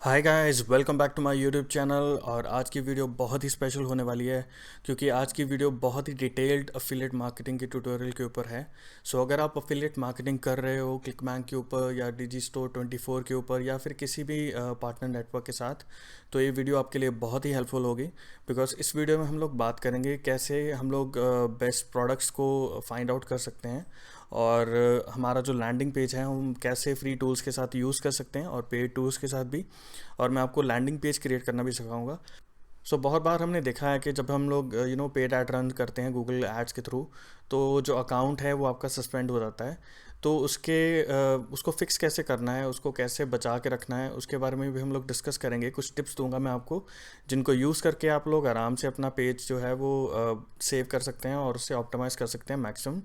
Hi guys, welcome back to my YouTube channel. और आज की वीडियो बहुत ही स्पेशल होने वाली है क्योंकि आज की वीडियो बहुत ही डिटेल्ड अफिलिएट मार्केटिंग के ट्यूटोरियल के ऊपर है। सो अगर आप अफिलिएट मार्केटिंग कर रहे हो क्लिकबैंक के ऊपर या डिजी स्टोर 24 के ऊपर या फिर किसी भी पार्टनर नेटवर्क के साथ, तो ये वीडियो आपके लिए बहुत ही हेल्पफुल होगी। बिकॉज इस वीडियो में हम लोग बात करेंगे कैसे हम लोग बेस्ट प्रोडक्ट्स को फाइंड आउट कर सकते हैं और हमारा जो लैंडिंग पेज है हम कैसे फ्री टूल्स के साथ यूज़ कर सकते हैं और पेड टूल्स के साथ भी। और मैं आपको लैंडिंग पेज क्रिएट करना भी सिखाऊंगा। सो बहुत बार हमने देखा है कि जब हम लोग पेड ऐड रन करते हैं गूगल एड्स के थ्रू, तो जो अकाउंट है वो आपका सस्पेंड हो जाता है। तो उसको फिक्स कैसे करना है, उसको कैसे बचा के रखना है, उसके बारे में भी हम लोग डिस्कस करेंगे। कुछ टिप्स दूंगा मैं आपको जिनको यूज़ करके आप लोग आराम से अपना पेज जो है वो सेव कर सकते हैं और उससे ऑप्टिमाइज़ कर सकते हैं मैक्सिमम।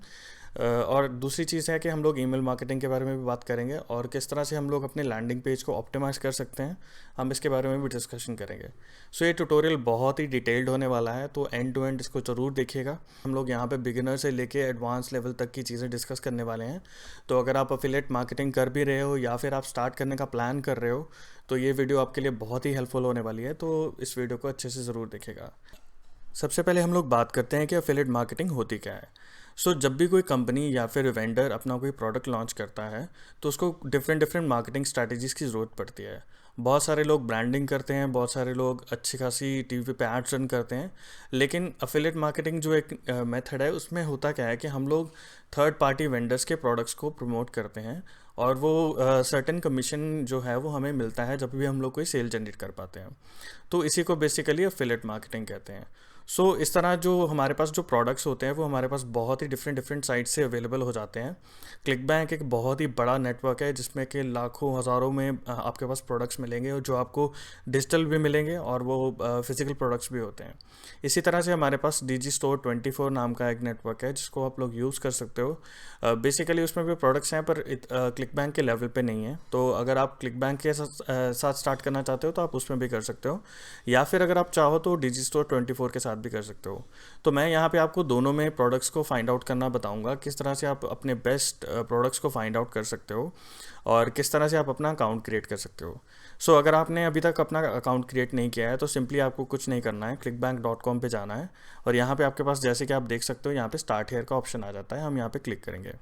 और दूसरी चीज़ है कि हम लोग ईमेल मार्केटिंग के बारे में भी बात करेंगे और किस तरह से हम लोग अपने लैंडिंग पेज को ऑप्टिमाइज़ कर सकते हैं, हम इसके बारे में भी डिस्कशन करेंगे। सो ये ट्यूटोरियल बहुत ही डिटेल्ड होने वाला है, तो एंड टू एंड इसको ज़रूर देखिएगा। हम लोग यहाँ पे बिगिनर से लेके एडवांस लेवल तक की चीज़ें डिस्कस करने वाले हैं। तो अगर आप अफिलिएट मार्केटिंग कर भी रहे हो या फिर आप स्टार्ट करने का प्लान कर रहे हो, तो ये वीडियो आपके लिए बहुत ही हेल्पफुल होने वाली है। तो इस वीडियो को अच्छे से ज़रूर देखिएगा। सबसे पहले हम लोग बात करते हैं कि अफिलिएट मार्केटिंग होती क्या है। जब भी कोई कंपनी या फिर वेंडर अपना कोई प्रोडक्ट लॉन्च करता है, तो उसको डिफरेंट डिफरेंट मार्केटिंग स्ट्रैटेजीज़ की ज़रूरत पड़ती है। बहुत सारे लोग ब्रांडिंग करते हैं, बहुत सारे लोग अच्छी खासी टीवी पे एड्स रन करते हैं। लेकिन अफिलिएट मार्केटिंग जो एक मेथड है, उसमें होता क्या है कि हम लोग थर्ड पार्टी वेंडर्स के प्रोडक्ट्स को प्रमोट करते हैं और वो सर्टेन कमीशन जो है वो हमें मिलता है जब भी हम लोग कोई सेल जनरेट कर पाते हैं। तो इसी को बेसिकली अफिलिएट मार्केटिंग कहते हैं। इस तरह जो हमारे पास जो प्रोडक्ट्स होते हैं वो हमारे पास बहुत ही डिफरेंट डिफरेंट साइट से अवेलेबल हो जाते हैं। क्लिकबैंक एक बहुत ही बड़ा नेटवर्क है जिसमें कि लाखों हज़ारों में आपके पास प्रोडक्ट्स मिलेंगे और जो आपको डिजिटल भी मिलेंगे और वो फिजिकल प्रोडक्ट्स भी होते हैं। इसी तरह से हमारे पास डिजी स्टोर 24 नाम का एक नेटवर्क है जिसको आप लोग यूज़ कर सकते हो। बेसिकली उसमें भी प्रोडक्ट्स हैं पर क्लिकबैंक के लेवल पे नहीं है। तो अगर आप क्लिकबैंक के साथ स्टार्ट करना चाहते हो तो आप उसमें भी कर सकते हो, या फिर अगर आप चाहो तो डिजी स्टोर 24 के साथ भी कर सकते हो। तो मैं यहाँ पे आपको दोनों में प्रोडक्ट्स को फाइंड आउट करना बताऊंगा, किस तरह से आप अपने बेस्ट प्रोडक्ट्स को फाइंड आउट कर सकते हो और किस तरह से आप अपना अकाउंट क्रिएट कर सकते हो। अगर आपने अभी तक अपना अकाउंट क्रिएट नहीं किया है तो सिंपली आपको कुछ नहीं करना है, clickbank.com पे जाना है और यहाँ पे आपके पास जैसे कि आप देख सकते हो यहाँ पे स्टार्ट हेयर का ऑप्शन आ जाता है। हम यहाँ पे क्लिक करेंगे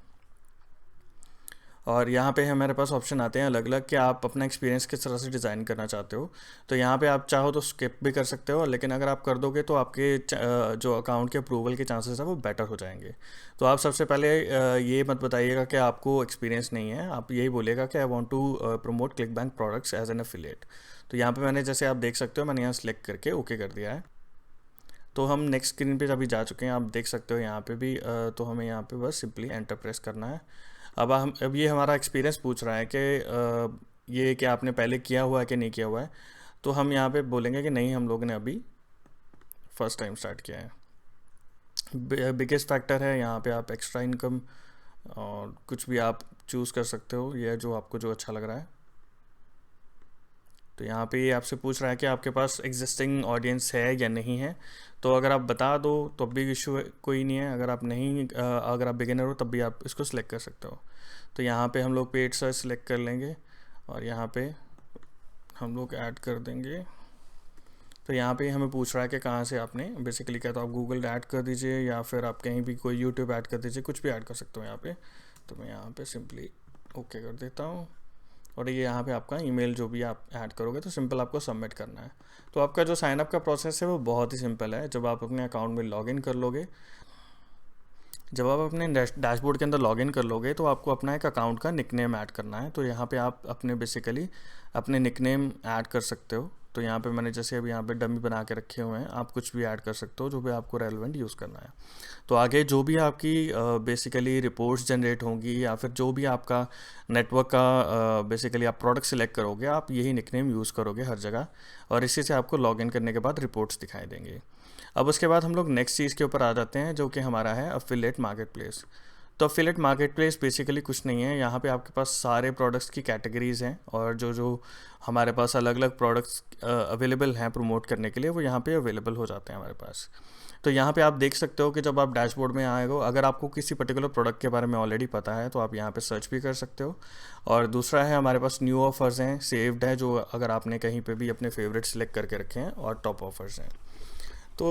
और यहाँ पे हमारे पास ऑप्शन आते हैं अलग अलग कि आप अपना एक्सपीरियंस किस तरह से डिज़ाइन करना चाहते हो। तो यहाँ पे आप चाहो तो स्किप भी कर सकते हो, लेकिन अगर आप कर दोगे तो आपके जो अकाउंट के अप्रूवल के चांसेस है वो बेटर हो जाएंगे। तो आप सबसे पहले ये मत बताइएगा कि आपको एक्सपीरियंस नहीं है, आप यही बोलिएगा कि I want to promote ClickBank products as an affiliate. तो यहाँ पर मैंने जैसे आप देख सकते हो मैंने यहाँ सेलेक्ट करके ओके कर दिया है। तो हम नेक्स्ट स्क्रीन पे अभी जा चुके हैं, आप देख सकते हो यहाँ पे भी तो हमें यहाँ पे बस सिंपली एंटर प्रेस करना है। अब ये हमारा एक्सपीरियंस पूछ रहा है कि ये कि आपने पहले किया हुआ है कि नहीं किया हुआ है। तो हम यहाँ पे बोलेंगे कि नहीं, हम लोगों ने अभी फर्स्ट टाइम स्टार्ट किया है। बिगेस्ट फैक्टर है यहाँ पे आप एक्स्ट्रा इनकम और कुछ भी आप चूज़ कर सकते हो, ये जो आपको जो अच्छा लग रहा है। तो यहाँ पे ये आपसे पूछ रहा है कि आपके पास एग्जिस्टिंग ऑडियंस है या नहीं है। तो अगर आप बता दो तो भी इशू कोई नहीं है, अगर आप नहीं अगर आप बिगिनर हो तब भी आप इसको सिलेक्ट कर सकते हो। तो यहाँ पे हम लोग पेड सर्च सिलेक्ट कर लेंगे और यहाँ पे हम लोग ऐड कर देंगे। तो यहाँ पे हमें पूछ रहा है कि कहाँ से आपने बेसिकली क्या, तो आप गूगल ऐड कर दीजिए या फिर आप कहीं भी कोई यूट्यूब ऐड कर दीजिए, कुछ भी ऐड कर सकते हो यहाँ पे। तो मैं यहाँ पे सिंपली ओके कर देता हूँ और ये यहाँ पे आपका ईमेल जो भी आप ऐड करोगे तो सिंपल आपको सबमिट करना है। तो आपका जो साइनअप का प्रोसेस है वो बहुत ही सिंपल है। जब आप अपने अकाउंट में लॉगिन कर लोगे, जब आप अपने डैशबोर्ड के अंदर लॉगिन कर लोगे तो आपको अपना एक अकाउंट का निकनेम ऐड करना है। तो यहाँ पे आप अपने बेसिकली अपने निकनेम ऐड कर सकते हो। तो यहाँ पे मैंने जैसे अभी यहाँ पे डमी बना के रखे हुए हैं, आप कुछ भी ऐड कर सकते हो जो भी आपको रेलेवेंट यूज़ करना है। तो आगे जो भी आपकी बेसिकली रिपोर्ट्स जनरेट होंगी या फिर जो भी आपका नेटवर्क का बेसिकली आप प्रोडक्ट सिलेक्ट करोगे, आप यही निकनेम यूज़ करोगे हर जगह और इसी से आपको लॉगिन करने के बाद रिपोर्ट्स दिखाई देंगे। अब उसके बाद हम लोग नेक्स्ट चीज़ के ऊपर आ जाते हैं जो कि हमारा है अफिलिएट मार्केट प्लेस। तो एफिलिएट मार्केट प्लेस बेसिकली कुछ नहीं है, यहाँ पे आपके पास सारे प्रोडक्ट्स की कैटेगरीज हैं और जो जो हमारे पास अलग अलग प्रोडक्ट्स अवेलेबल हैं प्रमोट करने के लिए, वो यहाँ पे अवेलेबल हो जाते हैं हमारे पास। तो यहाँ पे आप देख सकते हो कि जब आप डैशबोर्ड में आए हो, अगर आपको किसी पर्टिकुलर प्रोडक्ट के बारे में ऑलरेडी पता है तो आप यहाँ पे सर्च भी कर सकते हो। और दूसरा है हमारे पास न्यू ऑफर्स हैं, सेव्ड है, जो अगर आपने कहीं पे भी अपने फेवरेट सेलेक्ट करके रखे हैं, और टॉप ऑफर्स हैं। तो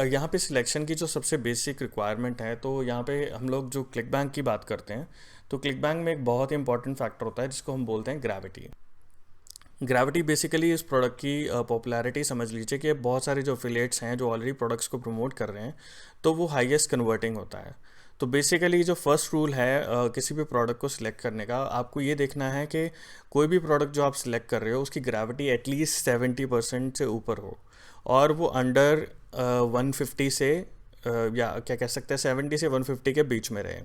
यहाँ पे सिलेक्शन की जो सबसे बेसिक रिक्वायरमेंट है, तो यहाँ पे हम लोग जो क्लिक बैंक की बात करते हैं, तो क्लिक बैंक में एक बहुत ही इंपॉर्टेंट फैक्टर होता है जिसको हम बोलते हैं ग्रेविटी। ग्रेविटी बेसिकली इस प्रोडक्ट की पॉपुलैरिटी समझ लीजिए कि बहुत सारे जो एफिलिएट्स हैं जो ऑलरेडी प्रोडक्ट्स को प्रमोट कर रहे हैं, तो वो हाईएस्ट कन्वर्टिंग होता है। तो बेसिकली जो फर्स्ट रूल है किसी भी प्रोडक्ट को सिलेक्ट करने का, आपको ये देखना है कि कोई भी प्रोडक्ट जो आप सिलेक्ट कर रहे हो उसकी ग्रेविटी एटलीस्ट 70% से ऊपर हो, और वो अंडर 150 से या क्या कह सकते हैं 70 से 150 के बीच में रहे।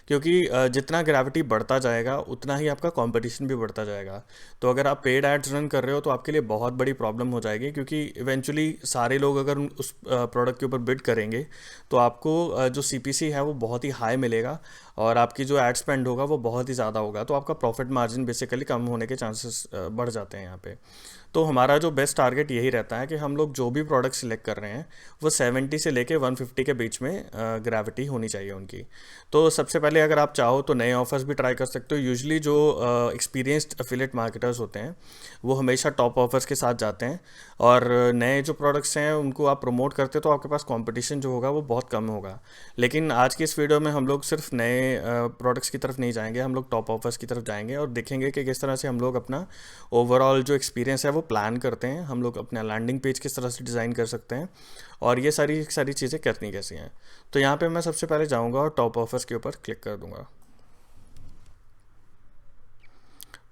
क्योंकि जितना ग्रेविटी बढ़ता जाएगा उतना ही आपका कंपटीशन भी बढ़ता जाएगा। तो अगर आप पेड एड्स रन कर रहे हो तो आपके लिए बहुत बड़ी प्रॉब्लम हो जाएगी, क्योंकि इवेंचुअली सारे लोग अगर उस प्रोडक्ट के ऊपर बिड करेंगे तो आपको जो सीपीसी है वो बहुत ही हाई मिलेगा, और आपकी जो एड स्पेंड होगा वो बहुत ही ज़्यादा होगा। तो आपका प्रॉफिट मार्जिन बेसिकली कम होने के चांसेस बढ़ जाते हैं यहाँ पे। तो हमारा जो बेस्ट टारगेट यही रहता है कि हम लोग जो भी प्रोडक्ट सिलेक्ट कर रहे हैं वो 70 से लेके 150 के बीच में ग्रेविटी होनी चाहिए उनकी। तो सबसे पहले अगर आप चाहो तो नए ऑफर्स भी ट्राई कर सकते हो। यूजुअली जो एक्सपीरियंस्ड एफिलिएट मार्केटर्स होते हैं वो हमेशा टॉप ऑफर्स के साथ जाते हैं, और नए जो प्रोडक्ट्स हैं उनको आप प्रमोट करते हो तो आपके पास कंपटीशन जो होगा वो बहुत कम होगा। लेकिन आज की इस वीडियो में हम लोग सिर्फ नए प्रोडक्ट्स की तरफ नहीं जाएंगे, हम लोग टॉप ऑफर्स की तरफ जाएंगे और देखेंगे कि किस तरह से हम लोग अपना ओवरऑल जो एक्सपीरियंस है वो प्लान करते हैं, हम लोग अपना लैंडिंग पेज किस तरह से डिज़ाइन कर सकते हैं, और ये सारी सारी चीज़ें करनी कैसी हैं। तो यहाँ पे मैं सबसे पहले जाऊँगा और टॉप ऑफर्स के ऊपर क्लिक कर दूँगा।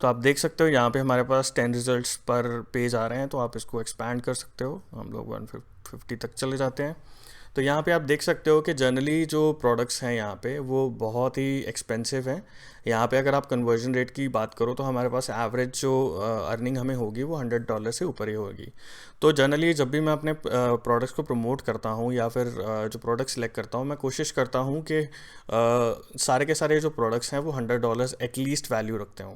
तो आप देख सकते हो यहाँ पे हमारे पास 10 रिजल्ट्स पर पेज आ रहे हैं, तो आप इसको एक्सपैंड कर सकते हो। हम लोग 150 तक चले जाते हैं। तो यहाँ पे आप देख सकते हो कि जनरली जो प्रोडक्ट्स हैं यहाँ पे वो बहुत ही एक्सपेंसिव हैं। यहाँ पे अगर आप कन्वर्जन रेट की बात करो तो हमारे पास एवरेज जो अर्निंग हमें होगी वो $100 से ऊपर ही होगी। तो जनरली जब भी मैं अपने प्रोडक्ट्स को प्रमोट करता हूँ या फिर जो प्रोडक्ट सेलेक्ट करता हूँ, मैं कोशिश करता हूँ कि सारे के सारे जो प्रोडक्ट्स हैं वो $100 एटलीस्ट वैल्यू रखते हों।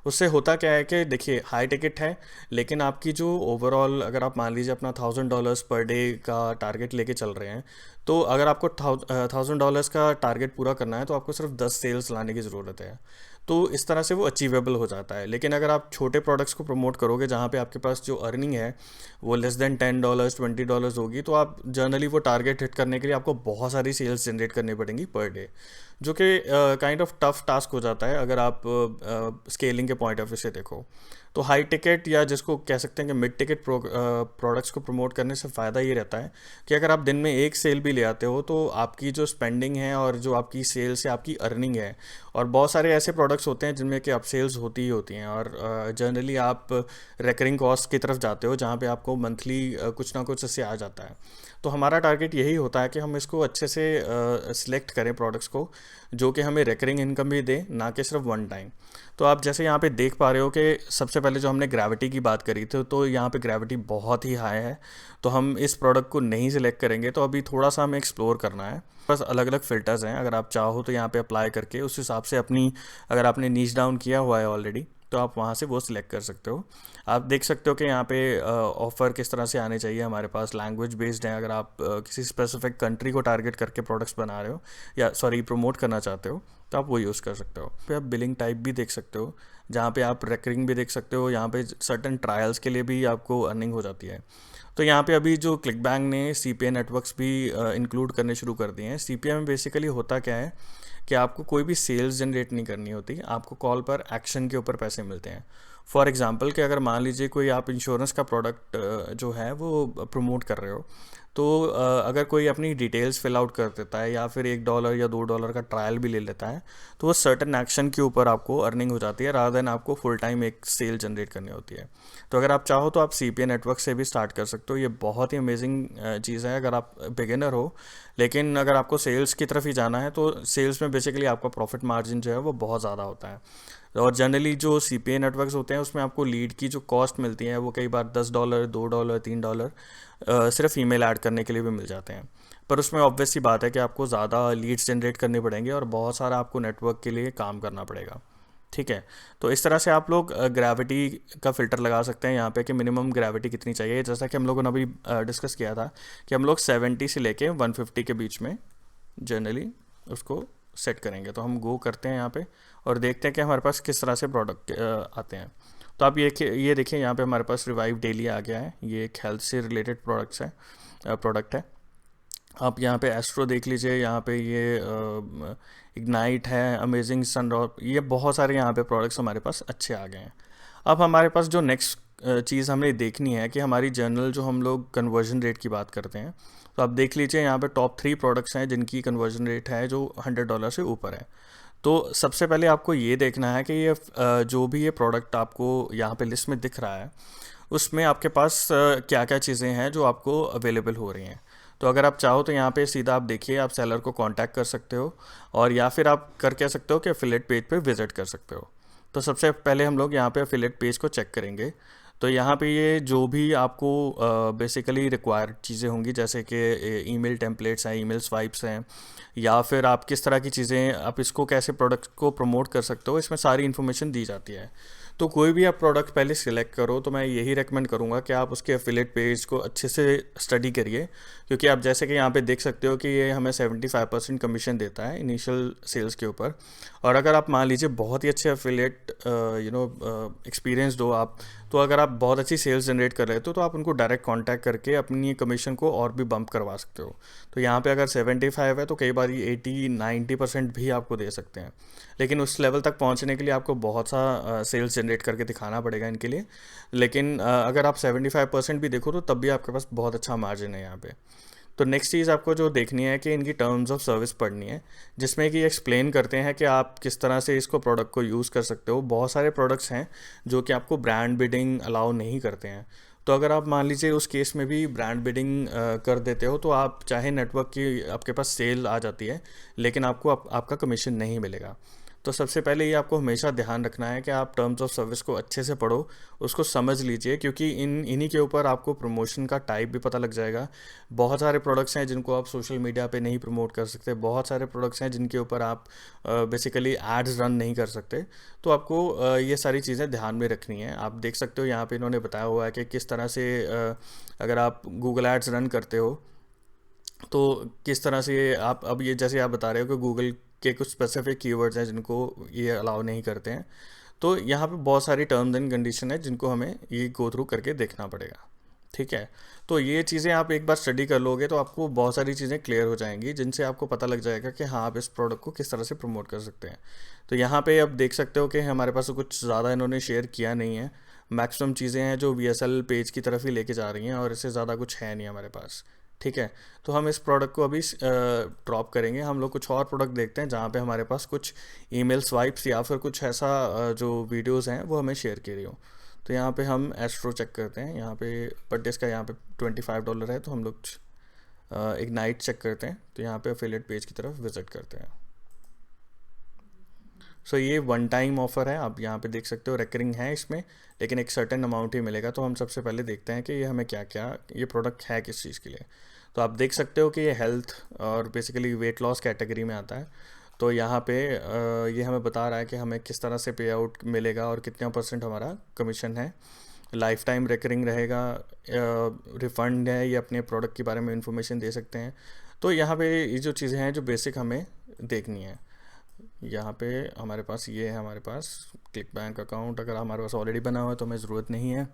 उससे होता क्या है कि देखिए हाई टिकट है, लेकिन आपकी जो ओवरऑल अगर आप मान लीजिए अपना $1000 पर डे का टारगेट लेके चल रहे हैं, तो अगर आपको $1000 का टारगेट पूरा करना है तो आपको सिर्फ 10 सेल्स लाने की ज़रूरत है। तो इस तरह से वो अचीवेबल हो जाता है। लेकिन अगर आप छोटे प्रोडक्ट्स को प्रमोट करोगे जहाँ पे आपके पास जो अर्निंग है वो लेस देन $10 $20 होगी, तो आप जनरली वो टारगेट हिट करने के लिए आपको बहुत सारी सेल्स जनरेट करनी पड़ेंगी पर डे, जो कि काइंड ऑफ टफ टास्क हो जाता है अगर आप स्केलिंग के पॉइंट ऑफ व्यू से देखो। तो हाई टिकट या जिसको कह सकते हैं कि मिड टिकट प्रोडक्ट्स को प्रमोट करने से फ़ायदा ये रहता है कि अगर आप दिन में एक सेल भी ले आते हो तो आपकी जो स्पेंडिंग है और जो आपकी सेल से आपकी अर्निंग है, और बहुत सारे ऐसे प्रोडक्ट्स होते हैं जिनमें कि आप सेल्स होती ही होती हैं, और जनरली आप रेकरिंग कॉस्ट की तरफ जाते हो जहाँ पे आपको मंथली कुछ ना कुछ इससे आ जाता है। तो हमारा टारगेट यही होता है कि हम इसको अच्छे से सिलेक्ट करें प्रोडक्ट्स को जो कि हमें रेकरिंग इनकम भी दे, ना कि सिर्फ वन टाइम। तो आप जैसे यहाँ पे देख पा रहे हो कि सबसे पहले जो हमने ग्रेविटी की बात करी थी, तो यहाँ पे ग्रेविटी बहुत ही हाई है, तो हम इस प्रोडक्ट को नहीं सिलेक्ट करेंगे। तो अभी थोड़ा सा हमें एक्सप्लोर करना है। बस अलग अलग फ़िल्टर्स हैं, अगर आप चाहो तो यहाँ पे अप्लाई करके उस हिसाब से अपनी, अगर आपने नीच डाउन किया हुआ है ऑलरेडी तो आप वहाँ से वो सिलेक्ट कर सकते हो। आप देख सकते हो कि यहाँ पे ऑफ़र किस तरह से आने चाहिए। हमारे पास लैंग्वेज बेस्ड है, अगर आप किसी स्पेसिफिक कंट्री को टारगेट करके प्रोडक्ट्स बना रहे हो या सॉरी प्रमोट करना चाहते हो तो आप वो यूज़ कर सकते हो। फिर आप बिलिंग टाइप भी देख सकते हो, जहाँ पे आप रेकरिंग भी देख सकते हो। यहाँ पे सर्टन ट्रायल्स के लिए भी आपको अर्निंग हो जाती है। तो यहाँ पे अभी जो क्लिक बैंक ने CPA नेटवर्क्स भी इंक्लूड करने शुरू कर दिए हैं। CPA में बेसिकली होता क्या है कि आपको कोई भी सेल्स जनरेट नहीं करनी होती, आपको कॉल पर एक्शन के ऊपर पैसे मिलते हैं। फॉर एग्जांपल कि अगर मान लीजिए कोई आप इंश्योरेंस का प्रोडक्ट जो है वो प्रमोट कर रहे हो, तो अगर कोई अपनी डिटेल्स फिल आउट कर देता है या फिर $1 या $2 का ट्रायल भी ले लेता है, तो वो सर्टन एक्शन के ऊपर आपको अर्निंग हो जाती है, रादर देन आपको फुल टाइम एक सेल जनरेट करनी होती है। तो अगर आप चाहो तो आप CPA नेटवर्क से भी स्टार्ट कर सकते हो। ये बहुत ही अमेजिंग चीज़ है अगर आप बिगिनर हो। लेकिन अगर आपको सेल्स की तरफ ही जाना है तो सेल्स में बेसिकली आपका प्रॉफिट मार्जिन जो है वो बहुत ज़्यादा होता है। और जनरली जो CPA नेटवर्क्स होते हैं उसमें आपको लीड की जो कॉस्ट मिलती है वो कई बार $10, $2, $3 सिर्फ ईमेल ऐड करने के लिए भी मिल जाते हैं। पर उसमें ऑब्वियस सी बात है कि आपको ज़्यादा लीड्स जनरेट करने पड़ेंगे और बहुत सारा आपको नेटवर्क के लिए काम करना पड़ेगा। ठीक है, तो इस तरह से आप लोग ग्रेविटी का फ़िल्टर लगा सकते हैं यहाँ पे कि मिनिमम ग्रेविटी कितनी चाहिए। जैसा कि हम लोगों ने अभी डिस्कस किया था कि हम लोग 70 से लेके 150 के बीच में जनरली उसको सेट करेंगे। तो हम गो करते हैं यहाँ पे और देखते हैं कि हमारे पास किस तरह से प्रोडक्ट आते हैं। तो आप ये देखिए यहाँ पे हमारे पास रिवाइव डेली आ गया है। ये एक हेल्थ से रिलेटेड प्रोडक्ट है। आप यहाँ पे एस्ट्रो देख लीजिए, यहाँ पे ये इग्नाइट है, अमेजिंग सनड्रॉप, ये बहुत सारे यहाँ पे प्रोडक्ट्स हमारे पास अच्छे आ गए हैं। अब हमारे पास जो नेक्स्ट चीज़ हमें देखनी है कि हमारी जर्नल जो हम लोग कन्वर्जन रेट की बात करते हैं, तो आप देख लीजिए यहाँ पे टॉप 3 प्रोडक्ट्स हैं जिनकी कन्वर्जन रेट है जो $100 से ऊपर है। तो सबसे पहले आपको ये देखना है कि ये जो भी ये प्रोडक्ट आपको यहाँ पे लिस्ट में दिख रहा है उसमें आपके पास क्या क्या चीज़ें हैं जो आपको अवेलेबल हो रही हैं। तो अगर आप चाहो तो यहाँ पे सीधा आप देखिए, आप सेलर को कांटेक्ट कर सकते हो और या फिर आप कर कह सकते हो कि अफिलिएट पेज पे विजिट कर सकते हो। तो सबसे पहले हम लोग यहाँ पे अफिलिएट पेज को चेक करेंगे। तो यहाँ पे ये जो भी आपको बेसिकली रिक्वायर्ड चीज़ें होंगी जैसे कि ईमेल टेम्पलेट्स हैं, ईमेल स्वाइप्स हैं, या फिर आप किस तरह की चीज़ें, आप इसको कैसे प्रोडक्ट को प्रमोट कर सकते हो, इसमें सारी इन्फॉर्मेशन दी जाती है। तो कोई भी आप प्रोडक्ट पहले सिलेक्ट करो तो मैं यही रेकमेंड करूँगा कि आप उसके एफिलिएट पेज को अच्छे से स्टडी करिए, क्योंकि आप जैसे कि यहाँ पे देख सकते हो कि ये हमें 75% कमीशन देता है इनिशियल सेल्स के ऊपर। और अगर आप मान लीजिए बहुत ही अच्छे एफिलिएट एक्सपीरियंस दो आप, तो अगर आप बहुत अच्छी सेल्स जनरेट कर रहे हो तो आप उनको डायरेक्ट कांटेक्ट करके अपनी कमीशन को और भी बम्प करवा सकते हो। तो यहाँ पे अगर 75 है तो कई बार ये 80-90% भी आपको दे सकते हैं, लेकिन उस लेवल तक पहुँचने के लिए आपको बहुत सा सेल्स जनरेट करके दिखाना पड़ेगा इनके लिए। लेकिन अगर आप 75% भी देखो तो तब भी आपके पास बहुत अच्छा मार्जिन है यहाँ पे। तो नेक्स्ट चीज़ आपको जो देखनी है कि इनकी टर्म्स ऑफ सर्विस पढ़नी है, जिसमें कि एक्सप्लेन करते हैं कि आप किस तरह से इसको प्रोडक्ट को यूज़ कर सकते हो। बहुत सारे प्रोडक्ट्स हैं जो कि आपको ब्रांड बिडिंग अलाउ नहीं करते हैं। तो अगर आप मान लीजिए उस केस में भी ब्रांड बिडिंग कर देते हो तो आप चाहे नेटवर्क की आपके पास सेल आ जाती है लेकिन आपको आपका कमीशन नहीं मिलेगा। तो सबसे पहले ये आपको हमेशा ध्यान रखना है कि आप टर्म्स ऑफ सर्विस को अच्छे से पढ़ो, उसको समझ लीजिए, क्योंकि इन्हीं के ऊपर आपको प्रमोशन का टाइप भी पता लग जाएगा। बहुत सारे प्रोडक्ट्स हैं जिनको आप सोशल मीडिया पे नहीं प्रमोट कर सकते, बहुत सारे प्रोडक्ट्स हैं जिनके ऊपर आप बेसिकली एड्स रन नहीं कर सकते। तो आपको ये सारी चीज़ें ध्यान में रखनी है। आप देख सकते हो यहाँ पे इन्होंने बताया हुआ है कि किस तरह से अगर आप गूगल एड्स रन करते हो तो किस तरह से आप, अब ये जैसे आप बता रहे हो कि गूगल के कुछ स्पेसिफिक कीवर्ड्स हैं जिनको ये अलाउ नहीं करते हैं, तो यहाँ पे बहुत सारी टर्म्स एंड कंडीशन है जिनको हमें ये गो थ्रू करके देखना पड़ेगा। ठीक है, तो ये चीज़ें आप एक बार स्टडी कर लोगे तो आपको बहुत सारी चीज़ें क्लियर हो जाएंगी जिनसे आपको पता लग जाएगा कि हाँ आप इस प्रोडक्ट को किस तरह से प्रमोट कर सकते हैं। तो यहाँ पे अब देख सकते हो कि हमारे पास कुछ ज़्यादा इन्होंने शेयर किया नहीं है, मैक्सिमम चीज़ें हैं जो VSL पेज की तरफ ही लेके जा रही हैं और इससे ज़्यादा कुछ है नहीं हमारे पास। ठीक है, तो हम इस प्रोडक्ट को अभी ड्रॉप करेंगे। हम लोग कुछ और प्रोडक्ट देखते हैं जहाँ पे हमारे पास कुछ ईमेल स्वाइप्स या फिर कुछ ऐसा जो वीडियोस हैं वो हमें शेयर की रही हो। तो यहाँ पे हम एस्ट्रो चेक करते हैं। यहाँ पे पर डे का यहाँ पे $25 है, तो हम लोग इग्नाइट चेक करते हैं। तो यहाँ पे अफिलिएट पेज की तरफ विजिट करते हैं। सो ये वन टाइम ऑफ़र है, आप यहाँ पे देख सकते हो रेकरिंग है इसमें, लेकिन एक सर्टेन अमाउंट ही मिलेगा। तो हम सबसे पहले देखते हैं कि ये हमें क्या क्या, ये प्रोडक्ट है किस चीज़ के लिए। तो आप देख सकते हो कि ये हेल्थ और बेसिकली वेट लॉस कैटेगरी में आता है। तो यहाँ पे ये हमें बता रहा है कि हमें किस तरह से पे आउट मिलेगा और कितना % हमारा कमीशन है। लाइफ टाइम रेकरिंग रहेगा, रिफ़ंड है, ये अपने प्रोडक्ट के बारे में इंफॉर्मेशन दे सकते हैं। तो यहाँ पे ये जो चीज़ें हैं जो बेसिक हमें देखनी है। यहाँ पे हमारे पास ये है, हमारे पास क्लिक बैंक अकाउंट अगर हमारे पास ऑलरेडी बना हुआ है तो हमें ज़रूरत नहीं है।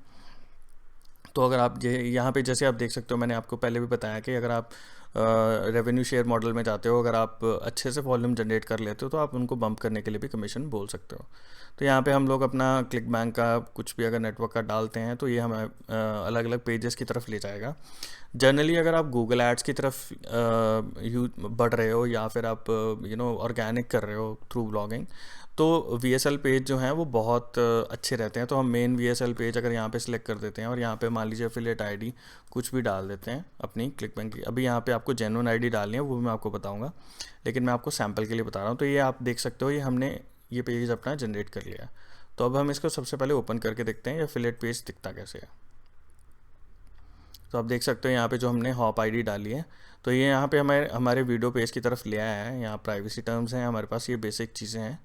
तो अगर आप ये यहाँ पे जैसे आप देख सकते हो, मैंने आपको पहले भी बताया कि अगर आप रेवेन्यू शेयर मॉडल में जाते हो, अगर आप अच्छे से वॉल्यूम जनरेट कर लेते हो तो आप उनको बम्प करने के लिए भी कमीशन बोल सकते हो। तो यहाँ पे हम लोग अपना क्लिक बैंक का कुछ भी अगर नेटवर्क का डालते हैं तो ये हमें अलग अलग पेजेस की तरफ ले जाएगा। जनरली अगर आप गूगल एड्स की तरफ बढ़ रहे हो या फिर आप ऑर्गेनिक कर रहे हो थ्रू ब्लॉगिंग, तो VSL पेज जो हैं वो बहुत अच्छे रहते हैं। तो हम मेन VSL पेज अगर यहाँ पे सिलेक्ट कर देते हैं और यहाँ पे मान लीजिए एफिलिएट आईडी कुछ भी डाल देते हैं अपनी क्लिक बैंक की। अभी यहाँ पे आपको जेन्युइन आईडी डालनी है, वो भी मैं आपको बताऊँगा, लेकिन मैं आपको सैम्पल के लिए बता रहा हूँ। तो ये आप देख सकते हो, ये हमने ये पेज अपना जनरेट कर लिया। तो अब हम इसको सबसे पहले ओपन करके देखते हैं एफिलिएट पेज दिखता कैसे है। तो आप देख सकते हो यहाँ पे जो हमने हॉप आईडी डाली है, तो ये यहाँ पे हमारे हमारे वीडियो पेज की तरफ ले आया है। यहाँ प्राइवेसी टर्म्स हैं हमारे पास, ये बेसिक चीज़ें हैं।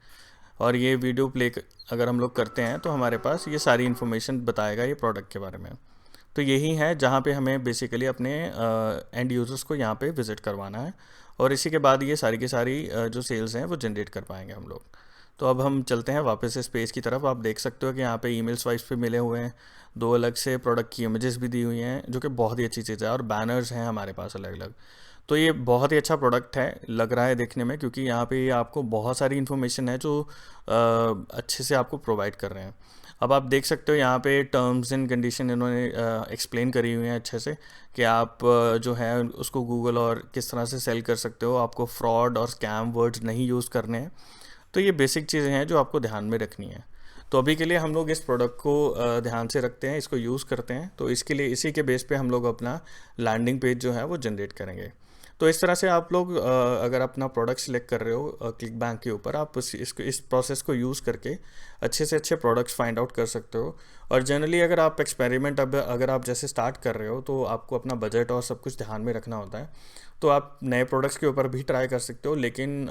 और ये वीडियो प्ले अगर हम लोग करते हैं तो हमारे पास ये सारी इन्फॉर्मेशन बताएगा ये प्रोडक्ट के बारे में। तो यही है जहाँ पे हमें बेसिकली अपने एंड यूज़र्स को यहाँ पे विज़िट करवाना है, और इसी के बाद ये सारी की सारी जो सेल्स हैं वो जनरेट कर पाएंगे हम लोग। तो अब हम चलते हैं वापस इस पेज की तरफ। आप देख सकते हो कि यहाँ पे ईमेल स्वाइप्स पे मिले हुए हैं, 2 अलग से प्रोडक्ट की इमेजेस भी दी हुई हैं, जो कि बहुत ही अच्छी चीज़ है, और बैनर्स हैं हमारे पास अलग अलग। तो ये बहुत ही अच्छा प्रोडक्ट है लग रहा है देखने में, क्योंकि यहाँ पे आपको बहुत सारी इन्फॉर्मेशन है जो अच्छे से आपको प्रोवाइड कर रहे हैं। अब आप देख सकते हो यहाँ पे टर्म्स एंड कंडीशन इन्होंने एक्सप्लेन करी हुई हैं अच्छे से, कि आप जो है उसको गूगल और किस तरह से सेल कर सकते हो, आपको फ्रॉड और स्कैम वर्ड्स नहीं यूज़ करने हैं। तो ये बेसिक चीज़ें हैं जो आपको ध्यान में रखनी है। तो अभी के लिए हम लोग इस प्रोडक्ट को ध्यान से रखते हैं, इसको यूज़ करते हैं। तो इसके लिए इसी के बेस पे हम लोग अपना लैंडिंग पेज जो है वो जनरेट करेंगे। तो इस तरह से आप लोग अगर अपना प्रोडक्ट सिलेक्ट कर रहे हो क्लिक बैंक के ऊपर, आप इस प्रोसेस को यूज़ करके अच्छे से अच्छे प्रोडक्ट्स फाइंड आउट कर सकते हो। और जनरली अगर आप एक्सपेरिमेंट अगर आप जैसे स्टार्ट कर रहे हो, तो आपको अपना बजट और सब कुछ ध्यान में रखना होता है। तो आप नए प्रोडक्ट्स के ऊपर भी ट्राई कर सकते हो, लेकिन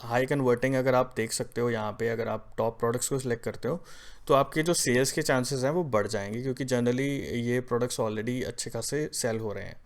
हाई कन्वर्टिंग अगर आप देख सकते हो यहाँ पे, अगर आप टॉप प्रोडक्ट्स को सिलेक्ट करते हो तो आपके जो सेल्स के चांसेस हैं वो बढ़ जाएंगे, क्योंकि जनरली ये प्रोडक्ट्स ऑलरेडी अच्छे खासे सेल हो रहे हैं।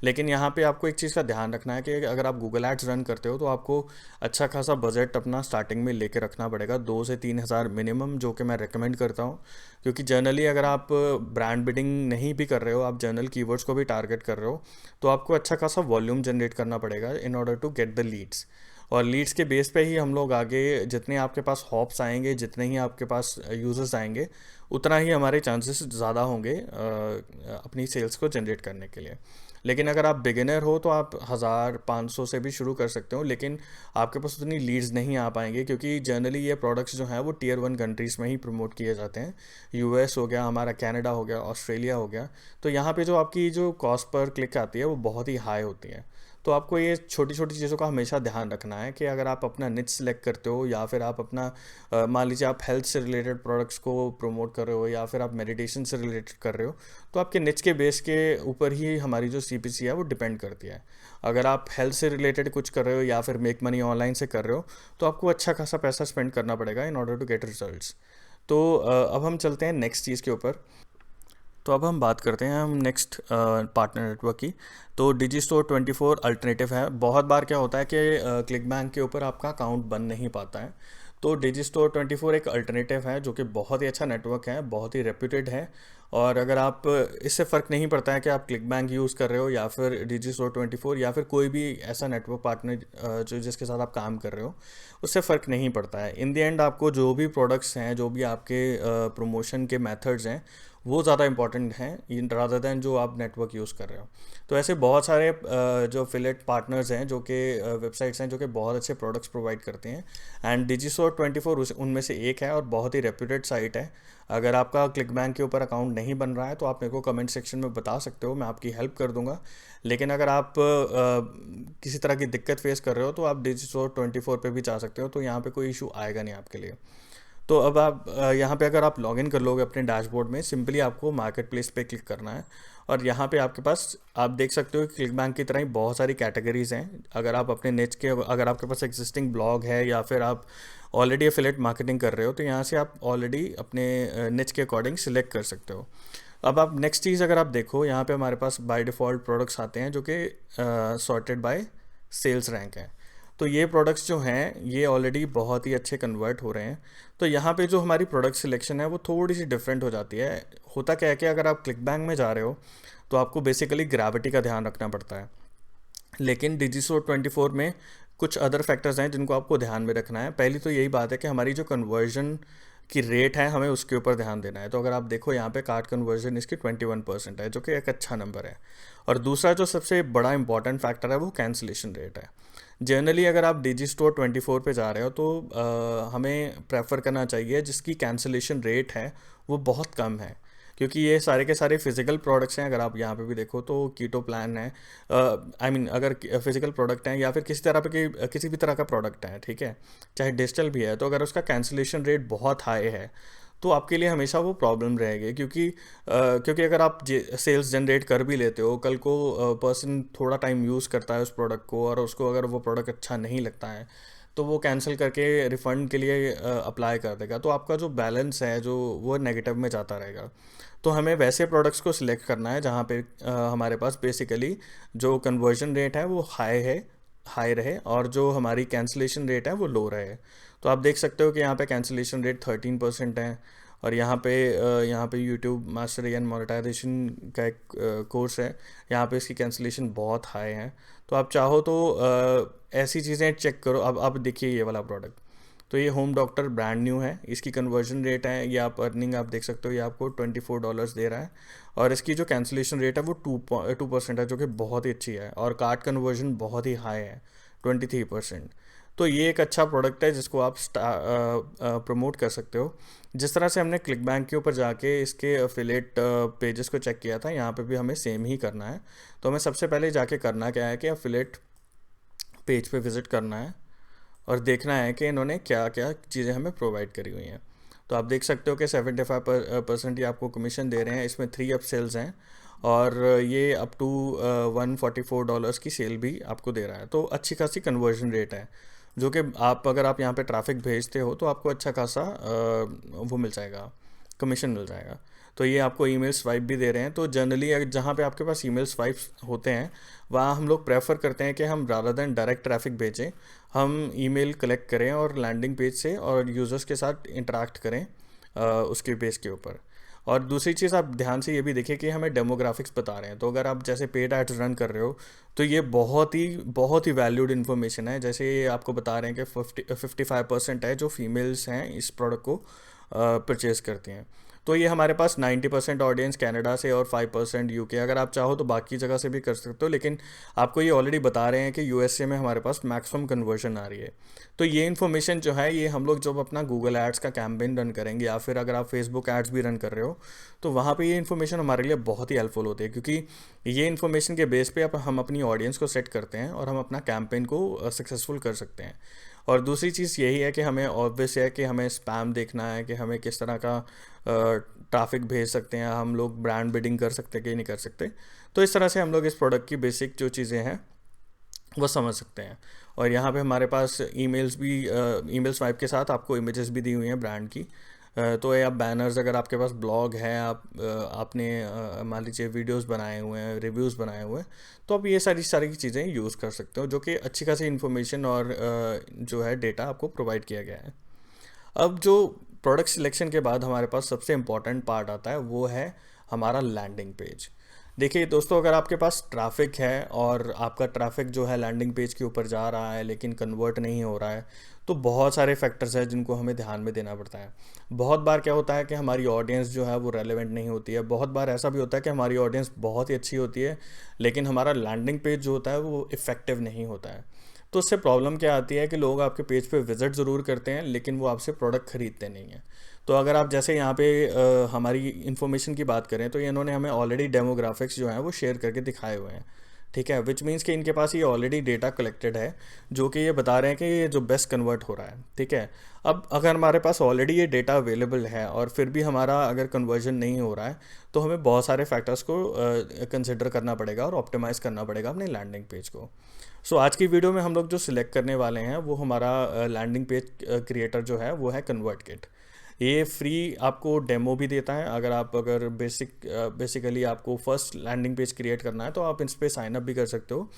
लेकिन यहाँ पे आपको एक चीज़ का ध्यान रखना है कि अगर आप गूगल एड्स रन करते हो तो आपको अच्छा खासा बजट अपना स्टार्टिंग में लेके रखना पड़ेगा, 2 से 3 हज़ार मिनिमम, जो कि मैं रेकमेंड करता हूँ। क्योंकि जनरली अगर आप ब्रांड बिल्डिंग नहीं भी कर रहे हो, आप जनरल कीवर्ड्स को भी टारगेट कर रहे हो, तो आपको अच्छा खासा वॉल्यूम जनरेट करना पड़ेगा in order to get the leads. और लीड्स के बेस पे ही हम लोग आगे, जितने आपके पास हॉप्स आएंगे, जितने ही आपके पास यूज़र्स आएंगे, उतना ही हमारे चांसेस ज़्यादा होंगे अपनी सेल्स को जनरेट करने के लिए। लेकिन अगर आप बिगिनर हो तो आप 1500 से भी शुरू कर सकते हो, लेकिन आपके पास उतनी लीड्स नहीं आ पाएंगे, क्योंकि जनरली ये प्रोडक्ट्स जो हैं वो टियर 1 कंट्रीज़ में ही प्रमोट किए जाते हैं। यूएस हो गया हमारा, कनाडा हो गया, ऑस्ट्रेलिया हो गया। तो यहाँ पे जो आपकी जो कॉस्ट पर क्लिक आती है वो बहुत ही हाई होती है। तो आपको ये छोटी छोटी चीज़ों का हमेशा ध्यान रखना है कि अगर आप अपना निच सेलेक्ट करते हो, या फिर आप अपना मान लीजिए आप हेल्थ से रिलेटेड प्रोडक्ट्स को प्रमोट कर रहे हो, या फिर आप मेडिटेशन से रिलेटेड कर रहे हो, तो आपके निच के बेस के ऊपर ही हमारी जो सीपीसी है वो डिपेंड करती है। अगर आप हेल्थ से रिलेटेड कुछ कर रहे हो, या फिर मेक मनी ऑनलाइन से कर रहे हो, तो आपको अच्छा खासा पैसा स्पेंड करना पड़ेगा in order to get results. तो अब हम चलते हैं नेक्स्ट चीज़ के ऊपर। तो अब हम बात करते हैं हम नेक्स्ट पार्टनर नेटवर्क की। तो डिजिस्टोर 24 अल्टरनेटिव है। बहुत बार क्या होता है कि क्लिक बैंक के ऊपर आपका अकाउंट बन नहीं पाता है। तो डिजिस्टोर 24 एक अल्टरनेटिव है जो कि बहुत ही अच्छा नेटवर्क है, बहुत ही रेप्यूटेड है। और अगर आप, इससे फ़र्क नहीं पड़ता है कि आप क्लिक बैंक यूज़ कर रहे हो या फिर डिजिस्टोर 24 या फिर कोई भी ऐसा नेटवर्क पार्टनर जो जिसके साथ आप काम कर रहे हो, उससे फ़र्क नहीं पड़ता है। इन द एंड आपको जो भी प्रोडक्ट्स हैं, जो भी आपके प्रमोशन के मेथड्स हैं, वो ज़्यादा इंपॉर्टेंट हैं रादर दैन जो आप नेटवर्क यूज़ कर रहे हो। तो ऐसे बहुत सारे जो एफिलिएट पार्टनर्स हैं, जो कि वेबसाइट्स हैं जो कि बहुत अच्छे प्रोडक्ट्स प्रोवाइड करते हैं, एंड डिजिस्टोर 24 उनमें से एक है और बहुत ही रेप्यूटेड साइट है। अगर आपका क्लिक बैंक के ऊपर अकाउंट नहीं बन रहा है तो आप मेरे को कमेंट सेक्शन में बता सकते हो, मैं आपकी हेल्प कर दूंगा। लेकिन अगर आप किसी तरह की दिक्कत फेस कर रहे हो तो आप डिजिस्टोर 24 पे भी जा सकते हो, तो यहाँ पे कोई इशू आएगा नहीं आपके लिए। तो अब आप यहाँ पे अगर आप लॉगिन कर लोगे अपने डैशबोर्ड में, सिंपली आपको मार्केट प्लेस पे क्लिक करना है, और यहाँ पे आपके पास आप देख सकते हो कि क्लिक बैंक की तरह ही बहुत सारी कैटेगरीज हैं। अगर आप अपने निच के, अगर आपके पास एग्जिस्टिंग ब्लॉग है या फिर आप ऑलरेडी एफिलिएट मार्केटिंग कर रहे हो, तो यहाँ से आप ऑलरेडी अपने निच के अकॉर्डिंग सिलेक्ट कर सकते हो। अब आप नेक्स्ट चीज़ अगर आप देखो, यहाँ पे हमारे पास बाय डिफ़ॉल्ट प्रोडक्ट्स आते हैं जो कि सॉर्टेड बाय सेल्स रैंक हैं। तो ये प्रोडक्ट्स जो हैं ये ऑलरेडी बहुत ही अच्छे कन्वर्ट हो रहे हैं। तो यहाँ पे जो हमारी प्रोडक्ट सिलेक्शन है वो थोड़ी सी डिफरेंट हो जाती है। होता क्या है कि अगर आप क्लिक बैंक में जा रहे हो तो आपको बेसिकली ग्रेविटी का ध्यान रखना पड़ता है, लेकिन डिजिस्टोर 24 में कुछ अदर फैक्टर्स हैं जिनको आपको ध्यान में रखना है। पहली तो यही बात है कि हमारी जो कन्वर्जन की रेट है, हमें उसके ऊपर ध्यान देना है। तो अगर आप देखो यहाँ पे कार्ट कन्वर्जन इसकी 21% है, जो कि एक अच्छा नंबर है। और दूसरा जो सबसे बड़ा इंपॉर्टेंट फैक्टर है वो कैंसिलेशन रेट है। जनरली अगर आप डिजिस्टोर 24 पे जा रहे हो तो हमें प्रेफर करना चाहिए जिसकी कैंसिलेशन रेट है वो बहुत कम है, क्योंकि ये सारे के सारे फिजिकल प्रोडक्ट्स हैं। अगर आप यहाँ पे भी देखो तो कीटो प्लान है, आई मीन अगर फिजिकल प्रोडक्ट हैं या फिर किसी तरह के किसी भी तरह का प्रोडक्ट है, ठीक है, चाहे डिजिटल भी है, तो अगर उसका कैंसिलेशन रेट बहुत हाई है तो आपके लिए हमेशा वो प्रॉब्लम रहेगी। क्योंकि अगर आप सेल्स जनरेट कर भी लेते हो, कल को पर्सन थोड़ा टाइम यूज़ करता है उस प्रोडक्ट को और उसको अगर वो प्रोडक्ट अच्छा नहीं लगता है तो वो कैंसिल करके रिफ़ंड के लिए अप्लाई कर देगा, तो आपका जो बैलेंस है जो वो नेगेटिव में जाता रहेगा। तो हमें वैसे प्रोडक्ट्स को सिलेक्ट करना है जहाँ पे हमारे पास बेसिकली जो कन्वर्जन रेट है वो हाई रहे और जो हमारी कैंसिलेशन रेट है वो लो रहे। तो आप देख सकते हो कि यहाँ पे कैंसिलेशन रेट 13% है। और यहाँ पे यूट्यूब मास्टरी एंड मोनेटाइजेशन का एक कोर्स है, यहाँ पे इसकी कैंसिलेशन बहुत हाई है। तो आप चाहो तो ऐसी चीज़ें चेक करो। अब देखिए ये वाला प्रोडक्ट, तो ये होम डॉक्टर ब्रांड न्यू है, इसकी कन्वर्जन रेट है, ये आप अर्निंग आप देख सकते हो, ये आपको $24 दे रहा है और इसकी जो कैंसिलेशन रेट है वो 2% है, जो कि बहुत ही अच्छी है और कार्ड कन्वर्जन बहुत ही हाई है, 23%। तो ये एक अच्छा प्रोडक्ट है जिसको आप प्रमोट कर सकते हो। जिस तरह से हमने क्लिक बैंक के ऊपर जाके इसके अफिलेट पेजेस को चेक किया था, यहाँ पे भी हमें सेम ही करना है। तो हमें सबसे पहले जाके करना क्या है कि अफिलेट पेज पे विज़िट करना है और देखना है कि इन्होंने क्या क्या चीज़ें हमें प्रोवाइड करी हुई हैं। तो आप देख सकते हो कि 75% ये आपको कमीशन दे रहे हैं, इसमें 3 अप सेल्स हैं और ये अप टू $144 की सेल भी आपको दे रहा है। तो अच्छी खासी कन्वर्जन रेट है, जो कि अगर आप यहाँ पे ट्रैफिक भेजते हो तो आपको अच्छा खासा वो मिल जाएगा, कमीशन मिल जाएगा। तो ये आपको ईमेल स्वाइप भी दे रहे हैं। तो जनरली अगर जहाँ पे आपके पास ईमेल स्वाइप्स होते हैं वहाँ हम लोग प्रेफर करते हैं कि हम रादर देन डायरेक्ट ट्रैफिक भेजें, हम ईमेल कलेक्ट करें और लैंडिंग पेज से और यूज़र्स के साथ इंटरेक्ट करें उसके पेज के ऊपर। और दूसरी चीज़ आप ध्यान से ये भी देखिए कि हमें डेमोग्राफिक्स बता रहे हैं। तो अगर आप जैसे पेड एड्स रन कर रहे हो तो ये बहुत ही वैल्यूड इन्फॉर्मेशन है। जैसे ये आपको बता रहे हैं कि 55% है जो फीमेल्स हैं इस प्रोडक्ट को परचेज़ करती हैं। तो ये हमारे पास 90% ऑडियंस कनाडा से और 5% यूके। अगर आप चाहो तो बाकी जगह से भी कर सकते हो, लेकिन आपको ये ऑलरेडी बता रहे हैं कि यूएसए में हमारे पास मैक्सिमम कन्वर्जन आ रही है। तो ये इन्फॉर्मेशन जो है ये हम लोग जब अपना गूगल एड्स का कैंपेन रन करेंगे या फिर अगर आप फेसबुक एड्स भी रन कर रहे हो तो वहाँ पे ये इन्फॉर्मेशन हमारे लिए बहुत ही हेल्पफुल होती है, क्योंकि ये इन्फॉर्मेशन के बेस पे हम अपनी ऑडियंस को सेट करते हैं और हम अपना कैंपेन को सक्सेसफुल कर सकते हैं। और दूसरी चीज़ यही है कि हमें ऑब्वियस है कि हमें स्पैम देखना है कि हमें किस तरह का ट्रैफिक भेज सकते हैं, हम लोग ब्रांड बिडिंग कर सकते हैं कि नहीं कर सकते। तो इस तरह से हम लोग इस प्रोडक्ट की बेसिक जो चीज़ें हैं वो समझ सकते हैं। और यहाँ पे हमारे पास ईमेल स्वाइप के साथ आपको इमेजेस भी दी हुई हैं ब्रांड की। तो ये आप बैनर्स, अगर आपके पास ब्लॉग है, आपने मान लीजिए वीडियोस बनाए हुए हैं, रिव्यूज़ बनाए हुए हैं, तो आप ये सारी चीज़ें यूज़ कर सकते हो, जो कि अच्छी खासी इन्फॉर्मेशन और जो है डेटा आपको प्रोवाइड किया गया है। अब जो प्रोडक्ट सिलेक्शन के बाद हमारे पास सबसे इम्पॉर्टेंट पार्ट आता है वो है हमारा लैंडिंग पेज। देखिए दोस्तों, अगर आपके पास ट्रैफिक है और आपका ट्रैफिक जो है लैंडिंग पेज के ऊपर जा रहा है लेकिन कन्वर्ट नहीं हो रहा है, तो बहुत सारे फैक्टर्स हैं जिनको हमें ध्यान में देना पड़ता है। बहुत बार क्या होता है कि हमारी ऑडियंस जो है वो रेलेवेंट नहीं होती है। बहुत बार ऐसा भी होता है कि हमारी ऑडियंस बहुत ही अच्छी होती है लेकिन हमारा लैंडिंग पेज जो होता है वो इफ़ेक्टिव नहीं होता है। तो उससे प्रॉब्लम क्या आती है कि लोग आपके पेज पे विज़िट ज़रूर करते हैं लेकिन वो आपसे प्रोडक्ट ख़रीदते नहीं हैं। तो अगर आप जैसे यहाँ पे हमारी इन्फॉर्मेशन की बात करें तो इन्होंने हमें ऑलरेडी डेमोग्राफिक्स जो हैं वो शेयर करके दिखाए हुए हैं, ठीक है, विच मीन्स कि इनके पास ये ऑलरेडी डेटा कलेक्टेड है जो कि ये बता रहे हैं कि ये जो बेस्ट कन्वर्ट हो रहा है, ठीक है। अब अगर हमारे पास ऑलरेडी ये डेटा अवेलेबल है और फिर भी हमारा अगर कन्वर्जन नहीं हो रहा है तो हमें बहुत सारे फैक्टर्स को कंसिडर करना पड़ेगा और ऑप्टिमाइज़ करना पड़ेगा अपने लैंडिंग पेज को। सो आज की वीडियो में हम लोग जो सिलेक्ट करने वाले हैं वो हमारा लैंडिंग पेज क्रिएटर जो है वो है कन्वर्टकिट। ये फ्री आपको डेमो भी देता है। अगर बेसिकली आपको फर्स्ट लैंडिंग पेज क्रिएट करना है तो आप इस पर साइन अप भी कर सकते हो।